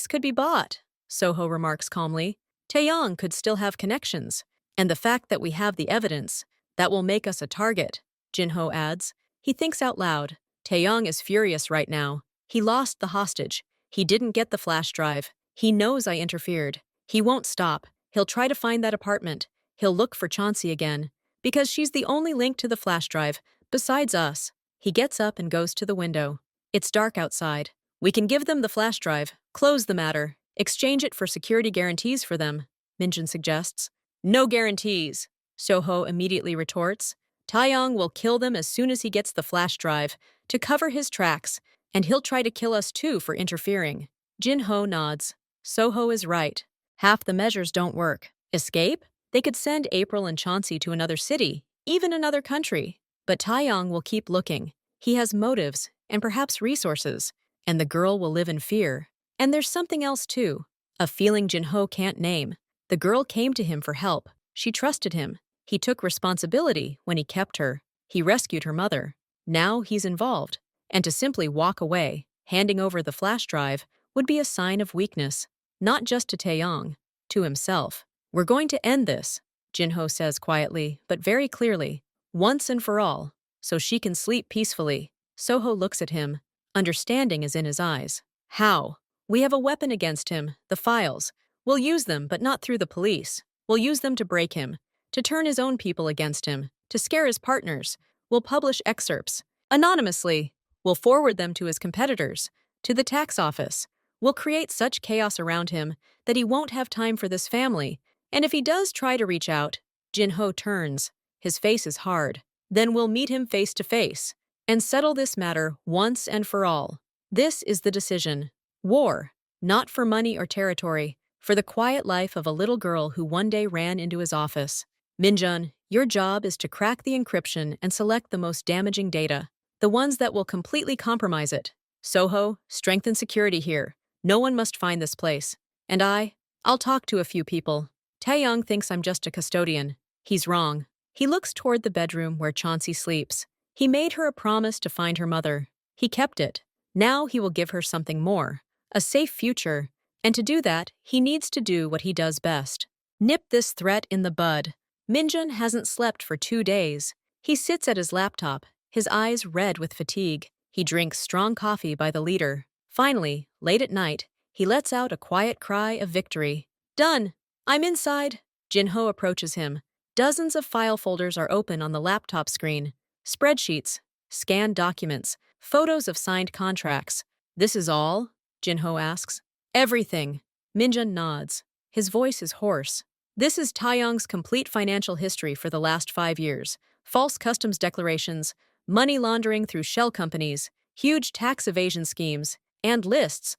Speaker 1: could be bought, Soho remarks calmly. Taeyong could still have connections. And the fact that we have the evidence, that will make us a target, Jinho adds. He thinks out loud. Taeyong is furious right now. He lost the hostage. He didn't get the flash drive. He knows I interfered. He won't stop. He'll try to find that apartment. He'll look for Chauncey again. Because she's the only link to the flash drive, besides us. He gets up and goes to the window. It's dark outside. We can give them the flash drive, close the matter, exchange it for security guarantees for them, Minjin suggests. No guarantees, Soho immediately retorts. Taeyong will kill them as soon as he gets the flash drive, to cover his tracks, and he'll try to kill us too for interfering. Jinho nods. Soho is right. Half the measures don't work. Escape? They could send April and Chauncey to another city, even another country. But Taeyong will keep looking. He has motives, and perhaps resources, and the girl will live in fear. And there's something else too, a feeling Jinho can't name. The girl came to him for help. She trusted him. He took responsibility when he kept her. He rescued her mother. Now he's involved. And to simply walk away, handing over the flash drive, would be a sign of weakness. Not just to Taeyong, to himself. We're going to end this, Jinho says quietly, but very clearly. Once and for all, so she can sleep peacefully. Soho looks at him. Understanding is in his eyes. How? We have a weapon against him, the files. We'll use them, but not through the police. We'll use them to break him, to turn his own people against him, to scare his partners. We'll publish excerpts, anonymously. We'll forward them to his competitors, to the tax office. We'll create such chaos around him that he won't have time for this family. And if he does try to reach out, Jinho turns. His face is hard. Then we'll meet him face to face and settle this matter once and for all. This is the decision. War, not for money or territory, for the quiet life of a little girl who one day ran into his office. Minjun, your job is to crack the encryption and select the most damaging data, the ones that will completely compromise it. Soho, strengthen security here. No one must find this place. And I'll talk to a few people. Taeyong thinks I'm just a custodian. He's wrong. He looks toward the bedroom where Chauncey sleeps. He made her a promise to find her mother. He kept it. Now he will give her something more, a safe future. And to do that, he needs to do what he does best. Nip this threat in the bud. Minjun hasn't slept for 2 days. He sits at his laptop, his eyes red with fatigue. He drinks strong coffee by the liter. Finally, late at night, He lets out a quiet cry of victory. Done! I'm inside! Jinho approaches him. Dozens of file folders are open on the laptop screen. Spreadsheets, scanned documents, photos of signed contracts. This is all? Jinho asks. Everything. Minjun nods. His voice is hoarse. This is Taeyong's complete financial history for the last 5 years. False customs declarations, money laundering through shell companies, huge tax evasion schemes, and lists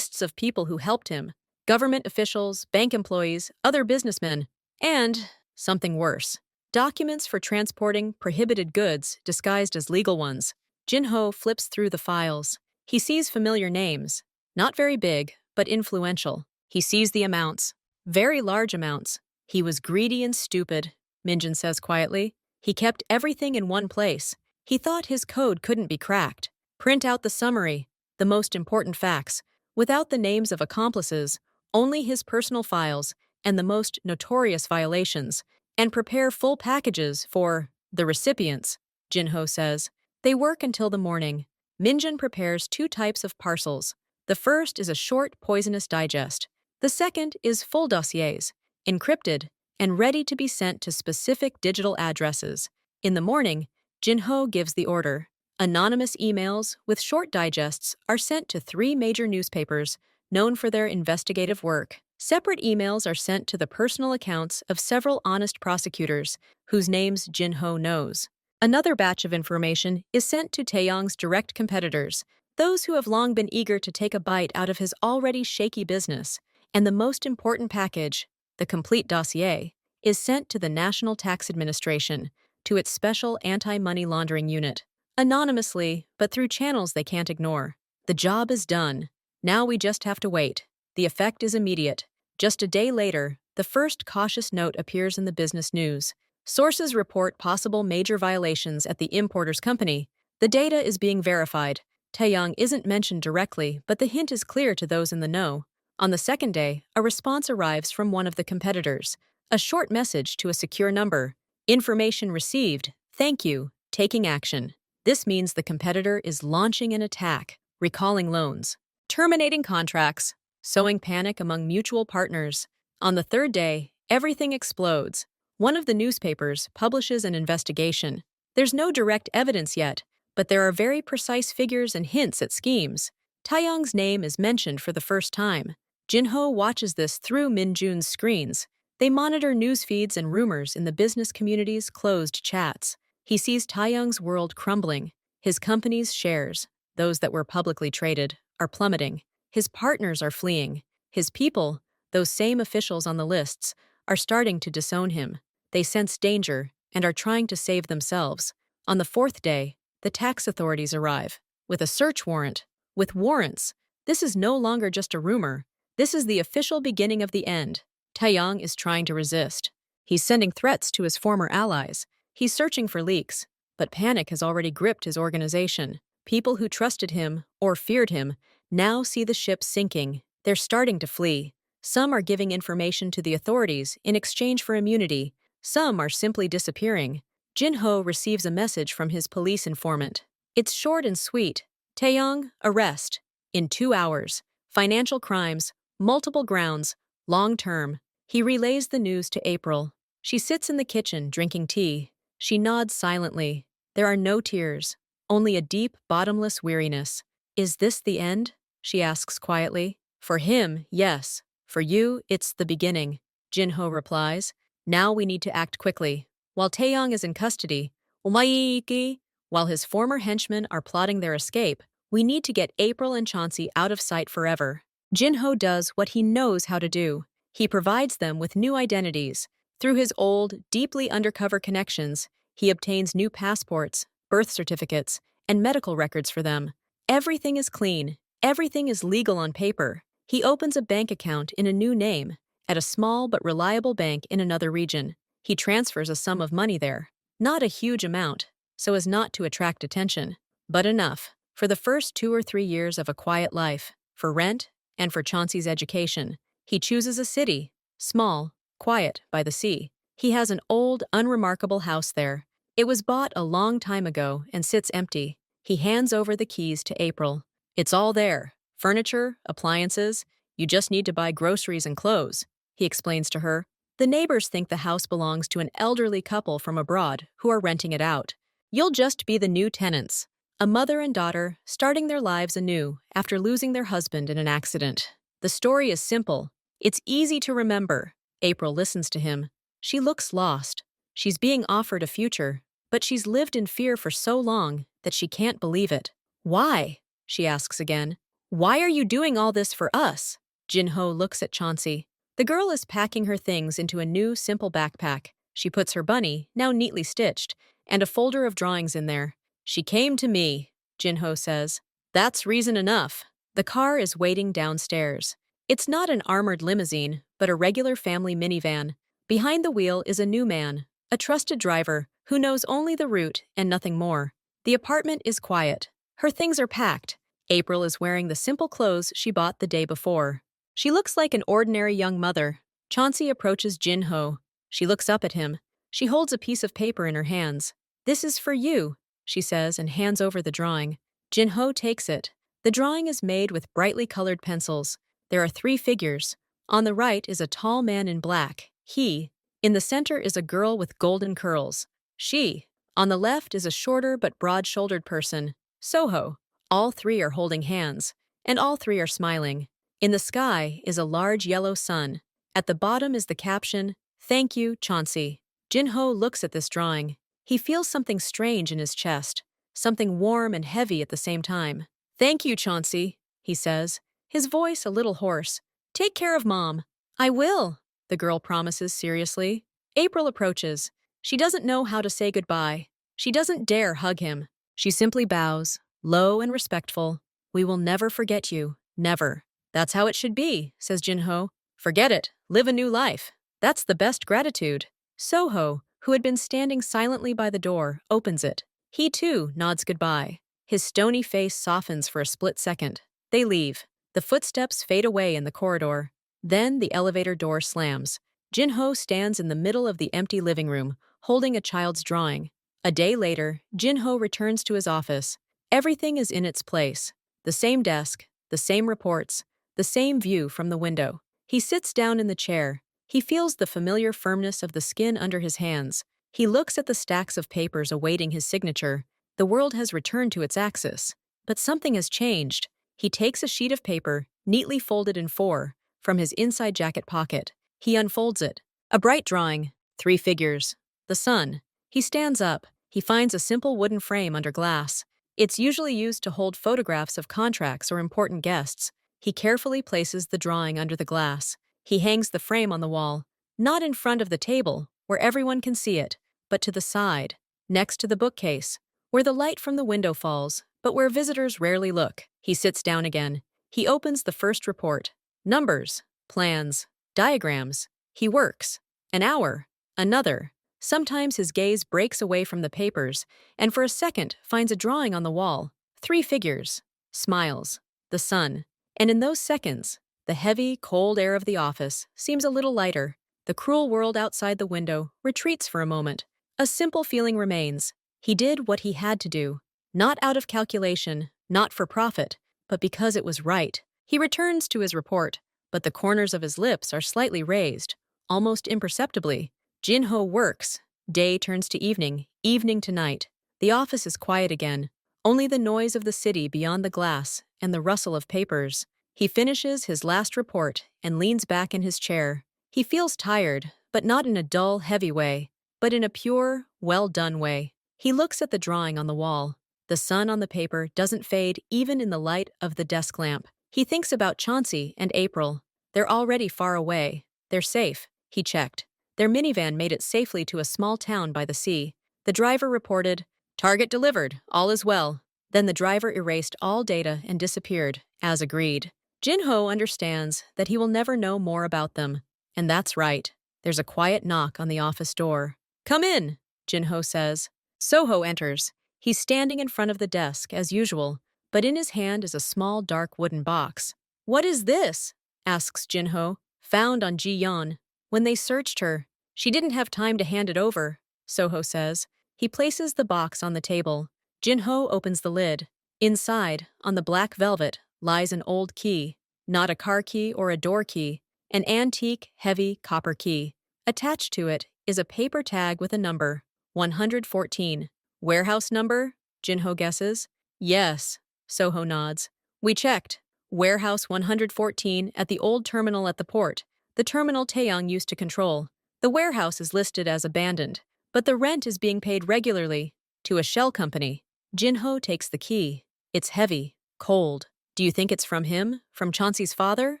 Speaker 1: of people who helped him, government officials, bank employees, other businessmen, and something worse. Documents for transporting prohibited goods disguised as legal ones. Jinho flips through the files. He sees familiar names, not very big, but influential. He sees the amounts, very large amounts. He was greedy and stupid, Minjun says quietly. He kept everything in one place. He thought his code couldn't be cracked. Print out the summary, the most important facts, without the names of accomplices, only his personal files and the most notorious violations, and prepare full packages for the recipients, Jinho says. They work until the morning. Minjun prepares 2 types of parcels. The first is a short, poisonous digest. The second is full dossiers, encrypted, and ready to be sent to specific digital addresses. In the morning, Jinho gives the order. Anonymous emails with short digests are sent to 3 major newspapers known for their investigative work. Separate emails are sent to the personal accounts of several honest prosecutors whose names Jinho knows. Another batch of information is sent to Taeyong's direct competitors, those who have long been eager to take a bite out of his already shaky business. And the most important package, the complete dossier, is sent to the National Tax Administration, to its special anti-money laundering unit. Anonymously, but through channels they can't ignore. The job is done. Now we just have to wait. The effect is immediate. Just a day later, the first cautious note appears in the business news. Sources report possible major violations at the importer's company. The data is being verified. Taeyong isn't mentioned directly, but the hint is clear to those in the know. On the second day, a response arrives from one of the competitors. A short message to a secure number. Information received. Thank you. Taking action. This means the competitor is launching an attack, recalling loans, terminating contracts, sowing panic among mutual partners. On the third day, everything explodes. One of the newspapers publishes an investigation. There's no direct evidence yet, but there are very precise figures and hints at schemes. Taeyong's name is mentioned for the first time. Jinho watches this through Minjun's screens. They monitor news feeds and rumors in the business community's closed chats. He sees Taeyong's world crumbling. His company's shares, those that were publicly traded, are plummeting. His partners are fleeing. His people, those same officials on the lists, are starting to disown him. They sense danger and are trying to save themselves. On the fourth day, the tax authorities arrive. With a search warrant. With warrants. This is no longer just a rumor. This is the official beginning of the end. Taeyong is trying to resist. He's sending threats to his former allies. He's searching for leaks. But panic has already gripped his organization. People who trusted him, or feared him, now see the ship sinking. They're starting to flee. Some are giving information to the authorities in exchange for immunity. Some are simply disappearing. Jinho receives a message from his police informant. It's short and sweet. Taeyong, arrest. In 2 hours. Financial crimes, multiple grounds, long term. He relays the news to April. She sits in the kitchen drinking tea. She nods silently. There are no tears, only a deep, bottomless weariness. Is this the end? She asks quietly. For him, yes. For you, it's the beginning. Jinho replies. Now we need to act quickly. While Taeyong is in custody, while his former henchmen are plotting their escape, we need to get April and Chauncey out of sight forever. Jinho does what he knows how to do. He provides them with new identities. Through his old, deeply undercover connections, he obtains new passports, birth certificates, and medical records for them. Everything is clean. Everything is legal on paper. He opens a bank account in a new name, at a small but reliable bank in another region. He transfers a sum of money there. Not a huge amount, so as not to attract attention, but enough for the first 2 or 3 years of a quiet life, for rent, and for Chauncey's education. He chooses a city, small, quiet, by the sea. He has an old, unremarkable house there. It was bought a long time ago and sits empty. He hands over the keys to April. It's all there. Furniture, appliances, You just need to buy groceries and clothes, he explains to her. The neighbors think the house belongs to an elderly couple from abroad who are renting it out. You'll just be the new tenants. A mother and daughter starting their lives anew after losing their husband in an accident. The story is simple. It's easy to remember. April listens to him. She looks lost. She's being offered a future, but she's lived in fear for so long that she can't believe it. Why? She asks again. Why are you doing all this for us? Jin-ho looks at Chauncey. The girl is packing her things into a new, simple backpack. She puts her bunny, now neatly stitched, and a folder of drawings in there. She came to me, Jin-ho says. That's reason enough. The car is waiting downstairs. It's not an armored limousine, but a regular family minivan. Behind the wheel is a new man, a trusted driver who knows only the route and nothing more. The apartment is quiet. Her things are packed. April is wearing the simple clothes she bought the day before. She looks like an ordinary young mother. Chauncey approaches Jin-ho. She looks up at him. She holds a piece of paper in her hands. This is for you, she says and hands over the drawing. Jin-ho takes it. The drawing is made with brightly colored pencils. There are 3 figures. On the right is a tall man in black, he. In the center is a girl with golden curls, she. On the left is a shorter but broad-shouldered person, Soho. All 3 are holding hands, and all 3 are smiling. In the sky is a large yellow sun. At the bottom is the caption, "Thank you, Chauncey." Jin-ho looks at this drawing. He feels something strange in his chest, something warm and heavy at the same time. "Thank you, Chauncey," he says, his voice a little hoarse. "Take care of Mom." "I will," the girl promises seriously. April approaches. She doesn't know how to say goodbye. She doesn't dare hug him. She simply bows, low and respectful. "We will never forget you, never." "That's how it should be," says Jin-ho. "Forget it, live a new life. That's the best gratitude." Soho, who had been standing silently by the door, opens it. He too nods goodbye. His stony face softens for a split second. They leave. The footsteps fade away in the corridor. Then the elevator door slams. Jin-ho stands in the middle of the empty living room, holding a child's drawing. A day later, Jin-ho returns to his office. Everything is in its place. The same desk, the same reports, the same view from the window. He sits down in the chair. He feels the familiar firmness of the skin under his hands. He looks at the stacks of papers awaiting his signature. The world has returned to its axis. But something has changed. He takes a sheet of paper, neatly folded in 4, from his inside jacket pocket. He unfolds it. A bright drawing, 3 figures. The sun. He stands up. He finds a simple wooden frame under glass. It's usually used to hold photographs of contracts or important guests. He carefully places the drawing under the glass. He hangs the frame on the wall, not in front of the table, where everyone can see it, but to the side, next to the bookcase, where the light from the window falls, but where visitors rarely look. He sits down again. He opens the first report. Numbers, plans, diagrams. He works. An hour. Another. Sometimes his gaze breaks away from the papers, and for a second finds a drawing on the wall. 3 figures. Smiles. The sun. And in those seconds, the heavy, cold air of the office seems a little lighter. The cruel world outside the window retreats for a moment. A simple feeling remains. He did what he had to do. Not out of calculation, not for profit, but because it was right. He returns to his report, but the corners of his lips are slightly raised, almost imperceptibly. Jin-ho works. Day turns to evening, evening to night. The office is quiet again. Only the noise of the city beyond the glass and the rustle of papers. He finishes his last report and leans back in his chair. He feels tired, but not in a dull, heavy way, but in a pure, well-done way. He looks at the drawing on the wall. The sun on the paper doesn't fade even in the light of the desk lamp. He thinks about Chauncey and April. They're already far away. They're safe, he checked. Their minivan made it safely to a small town by the sea. The driver reported, "Target delivered, all is well." Then the driver erased all data and disappeared, as agreed. Jin-ho understands that he will never know more about them. And that's right. There's a quiet knock on the office door. "Come in," Jin-ho says. Soho enters. He's standing in front of the desk, as usual, but in his hand is a small dark wooden box. "What is this?" asks Jin-ho. "Found on Ji-yeon. When they searched her, she didn't have time to hand it over," Soho says. He places the box on the table. Jin-ho opens the lid. Inside, on the black velvet, lies an old key. Not a car key or a door key, an antique, heavy copper key. Attached to it is a paper tag with a number, 114. Warehouse number? Jinho guesses. Yes, Soho nods. We checked. Warehouse 114 at the old terminal at the port, the terminal Taeyong used to control. The warehouse is listed as abandoned, but the rent is being paid regularly to a shell company. Jinho takes the key. It's heavy, cold. Do you think it's from him? From Chauncey's father?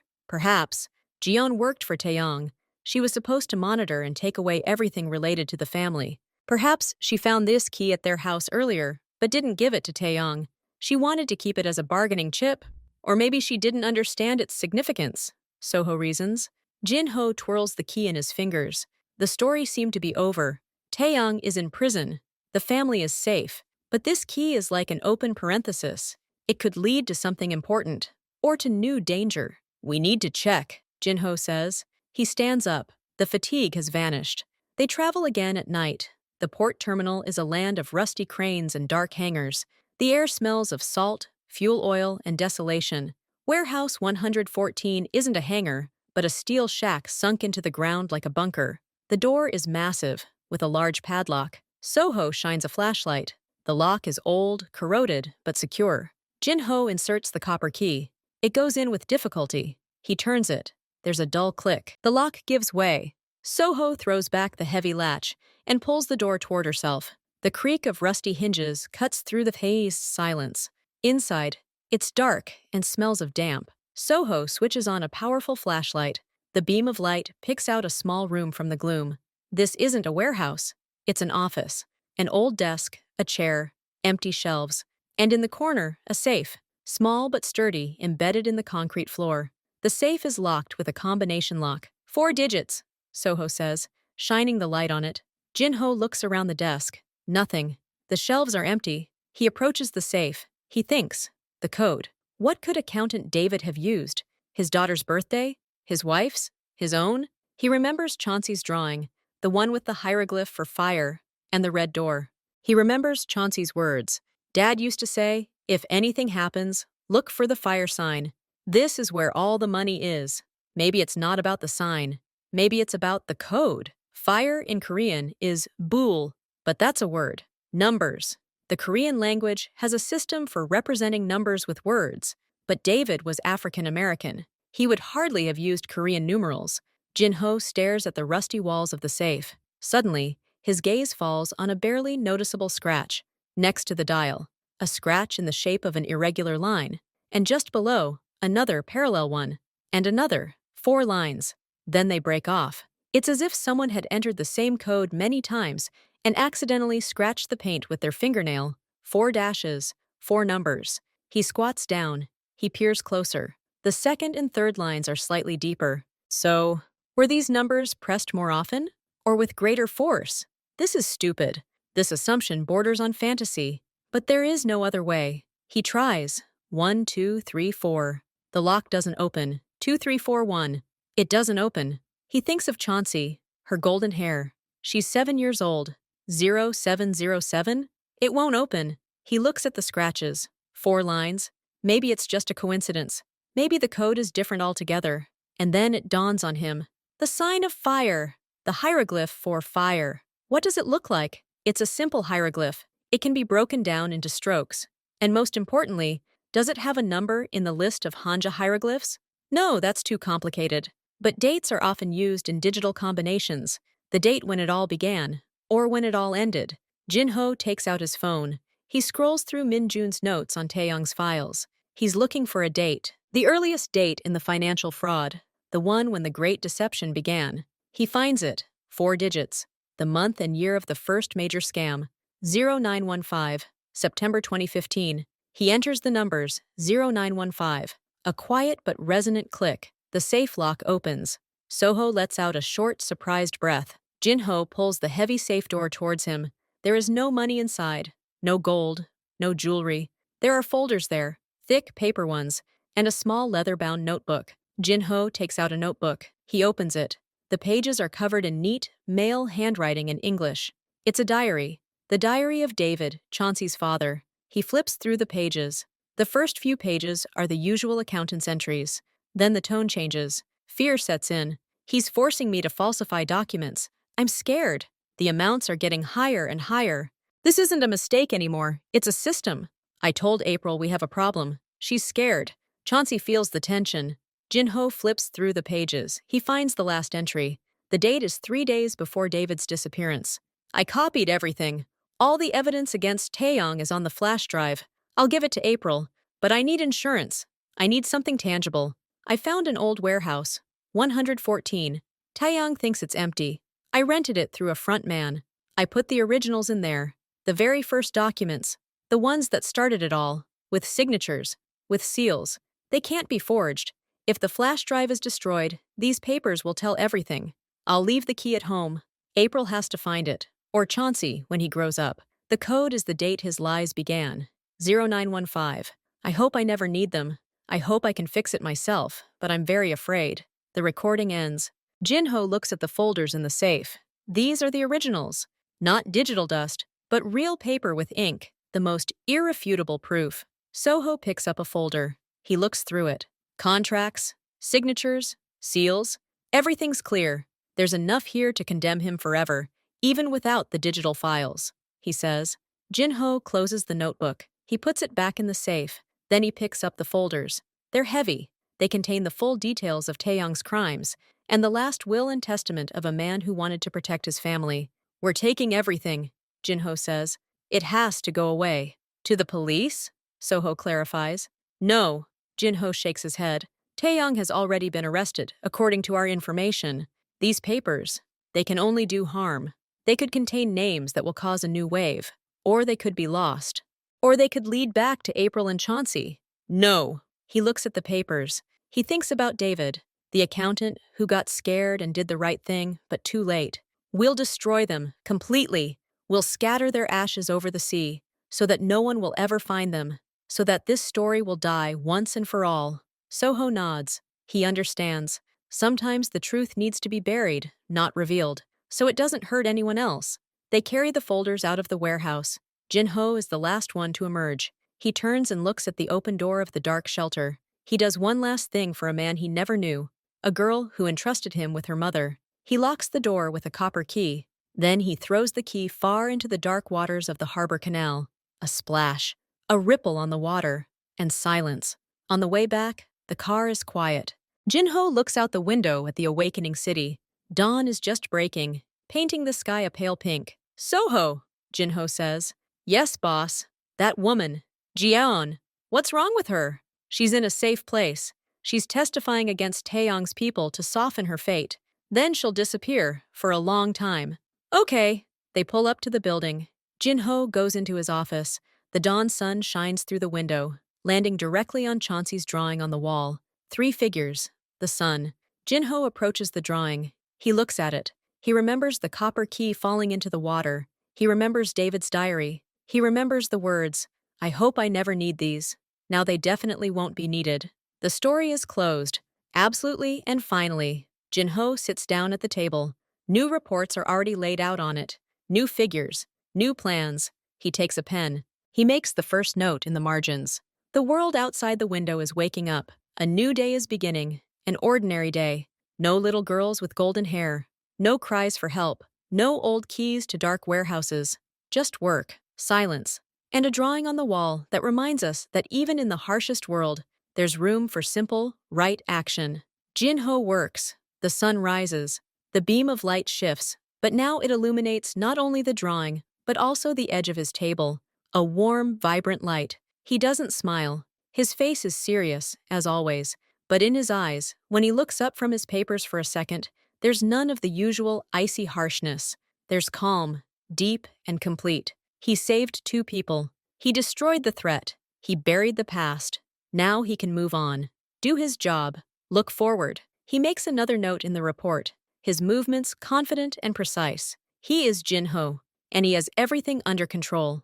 Speaker 1: Perhaps. Jiyeon worked for Taeyong. She was supposed to monitor and take away everything related to the family. Perhaps she found this key at their house earlier, but didn't give it to Taeyong. She wanted to keep it as a bargaining chip, or maybe she didn't understand its significance. Soho reasons. Jinho twirls the key in his fingers. The story seemed to be over. Taeyong is in prison. The family is safe. But this key is like an open parenthesis. It could lead to something important, or to new danger. We need to check, Jinho says. He stands up. The fatigue has vanished. They travel again at night. The port terminal is a land of rusty cranes and dark hangars. The air smells of salt, fuel oil, and desolation. Warehouse 114 isn't a hangar, but a steel shack sunk into the ground like a bunker. The door is massive, with a large padlock. Soho shines a flashlight. The lock is old, corroded, but secure. Jinho inserts the copper key. It goes in with difficulty. He turns it. There's a dull click. The lock gives way. Soho throws back the heavy latch and pulls the door toward herself. The creak of rusty hinges cuts through the haze silence. Inside, it's dark and smells of damp. Soho switches on a powerful flashlight. The beam of light picks out a small room from the gloom. This isn't a warehouse. It's an office. An old desk, a chair, empty shelves, and in the corner, a safe, small but sturdy, embedded in the concrete floor. The safe is locked with a combination lock. 4 digits, Soho says, shining the light on it. Jinho looks around the desk. Nothing. The shelves are empty. He approaches the safe. He thinks. The code. What could accountant David have used? His daughter's birthday? His wife's? His own? He remembers Chauncey's drawing, the one with the hieroglyph for fire and the red door. He remembers Chauncey's words. Dad used to say, if anything happens, look for the fire sign. This is where all the money is. Maybe it's not about the sign. Maybe it's about the code. Fire in Korean is bul, but that's a word. Numbers. The Korean language has a system for representing numbers with words, but David was African American. He would hardly have used Korean numerals. Jinho stares at the rusty walls of the safe. Suddenly, his gaze falls on a barely noticeable scratch next to the dial, a scratch in the shape of an irregular line, and just below, another parallel one, and another, 4 lines. Then they break off. It's as if someone had entered the same code many times and accidentally scratched the paint with their fingernail. 4 dashes, 4 numbers. He squats down. He peers closer. The second and third lines are slightly deeper. So, were these numbers pressed more often? Or with greater force? This is stupid. This assumption borders on fantasy. But there is no other way. He tries. 1, 2, 3, 4. The lock doesn't open. 2, 3, 4, 1. It doesn't open. He thinks of Chauncey, her golden hair. She's 7 years old. 0707? It won't open. He looks at the scratches. 4 lines. Maybe it's just a coincidence. Maybe the code is different altogether. And then it dawns on him. The sign of fire. The hieroglyph for fire. What does it look like? It's a simple hieroglyph. It can be broken down into strokes. And most importantly, does it have a number in the list of Hanja hieroglyphs? No, that's too complicated. But dates are often used in digital combinations. The date when it all began, or when it all ended. Jinho takes out his phone. He scrolls through Minjun's notes on Taeyong's files. He's looking for a date. The earliest date in the financial fraud. The one when the Great Deception began. He finds it. 4 digits. The month and year of the first major scam. 0915. September 2015. He enters the numbers. 0915. A quiet but resonant click. The safe lock opens. Soho lets out a short, surprised breath. Jinho pulls the heavy safe door towards him. There is no money inside. No gold. No jewelry. There are folders there. Thick paper ones. And a small leather-bound notebook. Jinho takes out a notebook. He opens it. The pages are covered in neat, male handwriting in English. It's a diary. The diary of David, Chauncey's father. He flips through the pages. The first few pages are the usual accountant's entries. Then the tone changes. Fear sets in. He's forcing me to falsify documents. I'm scared. The amounts are getting higher and higher. This isn't a mistake anymore. It's a system. I told April we have a problem. She's scared. Chauncey feels the tension. Jinho flips through the pages. He finds the last entry. The date is 3 days before David's disappearance. I copied everything. All the evidence against Taeyong is on the flash drive. I'll give it to April. But I need insurance. I need something tangible. I found an old warehouse. 114. Taeyong thinks it's empty. I rented it through a front man. I put the originals in there. The very first documents. The ones that started it all. With signatures. With seals. They can't be forged. If the flash drive is destroyed, these papers will tell everything. I'll leave the key at home. April has to find it. Or Chauncey when he grows up. The code is the date his lies began. 0915. I hope I never need them. I hope I can fix it myself, but I'm very afraid. The recording ends. Jinho looks at the folders in the safe. These are the originals. Not digital dust, but real paper with ink, the most irrefutable proof. Soho picks up a folder. He looks through it. Contracts, signatures, seals. Everything's clear. There's enough here to condemn him forever, even without the digital files, he says. Jinho closes the notebook. He puts it back in the safe. Then he picks up the folders. They're heavy. They contain the full details of Taeyong's crimes and the last will and testament of a man who wanted to protect his family. We're taking everything, Jinho says. It has to go away. To the police? Soho clarifies. No, Jinho shakes his head. Taeyong has already been arrested, according to our information. These papers, they can only do harm. They could contain names that will cause a new wave. Or they could be lost. Or they could lead back to April and Chauncey. No. He looks at the papers. He thinks about David, the accountant who got scared and did the right thing, but too late. We'll destroy them, completely. We'll scatter their ashes over the sea, so that no one will ever find them, so that this story will die once and for all. Soho nods. He understands. Sometimes the truth needs to be buried, not revealed, so it doesn't hurt anyone else. They carry the folders out of the warehouse. Jinho is the last one to emerge. He turns and looks at the open door of the dark shelter. He does one last thing for a man he never knew, a girl who entrusted him with her mother. He locks the door with a copper key. Then he throws the key far into the dark waters of the harbor canal. A splash, a ripple on the water, and silence. On the way back, the car is quiet. Jinho looks out the window at the awakening city. Dawn is just breaking, painting the sky a pale pink. Soho, Jinho says. Yes, boss. That woman, Jiaon. What's wrong with her? She's in a safe place. She's testifying against Taeyong's people to soften her fate. Then she'll disappear for a long time. Okay. They pull up to the building. Jinho goes into his office. The dawn sun shines through the window, landing directly on Chauncey's drawing on the wall. 3 figures. The sun. Jinho approaches the drawing. He looks at it. He remembers the copper key falling into the water. He remembers David's diary. He remembers the words, I hope I never need these. Now they definitely won't be needed. The story is closed. Absolutely and finally. Jinho sits down at the table. New reports are already laid out on it. New figures. New plans. He takes a pen. He makes the first note in the margins. The world outside the window is waking up. A new day is beginning. An ordinary day. No little girls with golden hair. No cries for help. No old keys to dark warehouses. Just work. Silence, and a drawing on the wall that reminds us that even in the harshest world, there's room for simple, right action. Jinho works. The sun rises. The beam of light shifts, but now it illuminates not only the drawing, but also the edge of his table. A warm, vibrant light. He doesn't smile. His face is serious, as always, but in his eyes, when he looks up from his papers for a second, there's none of the usual icy harshness. There's calm, deep and complete. He saved 2 people. He destroyed the threat. He buried the past. Now he can move on. Do his job. Look forward. He makes another note in the report. His movements confident and precise. He is Jinho, and he has everything under control.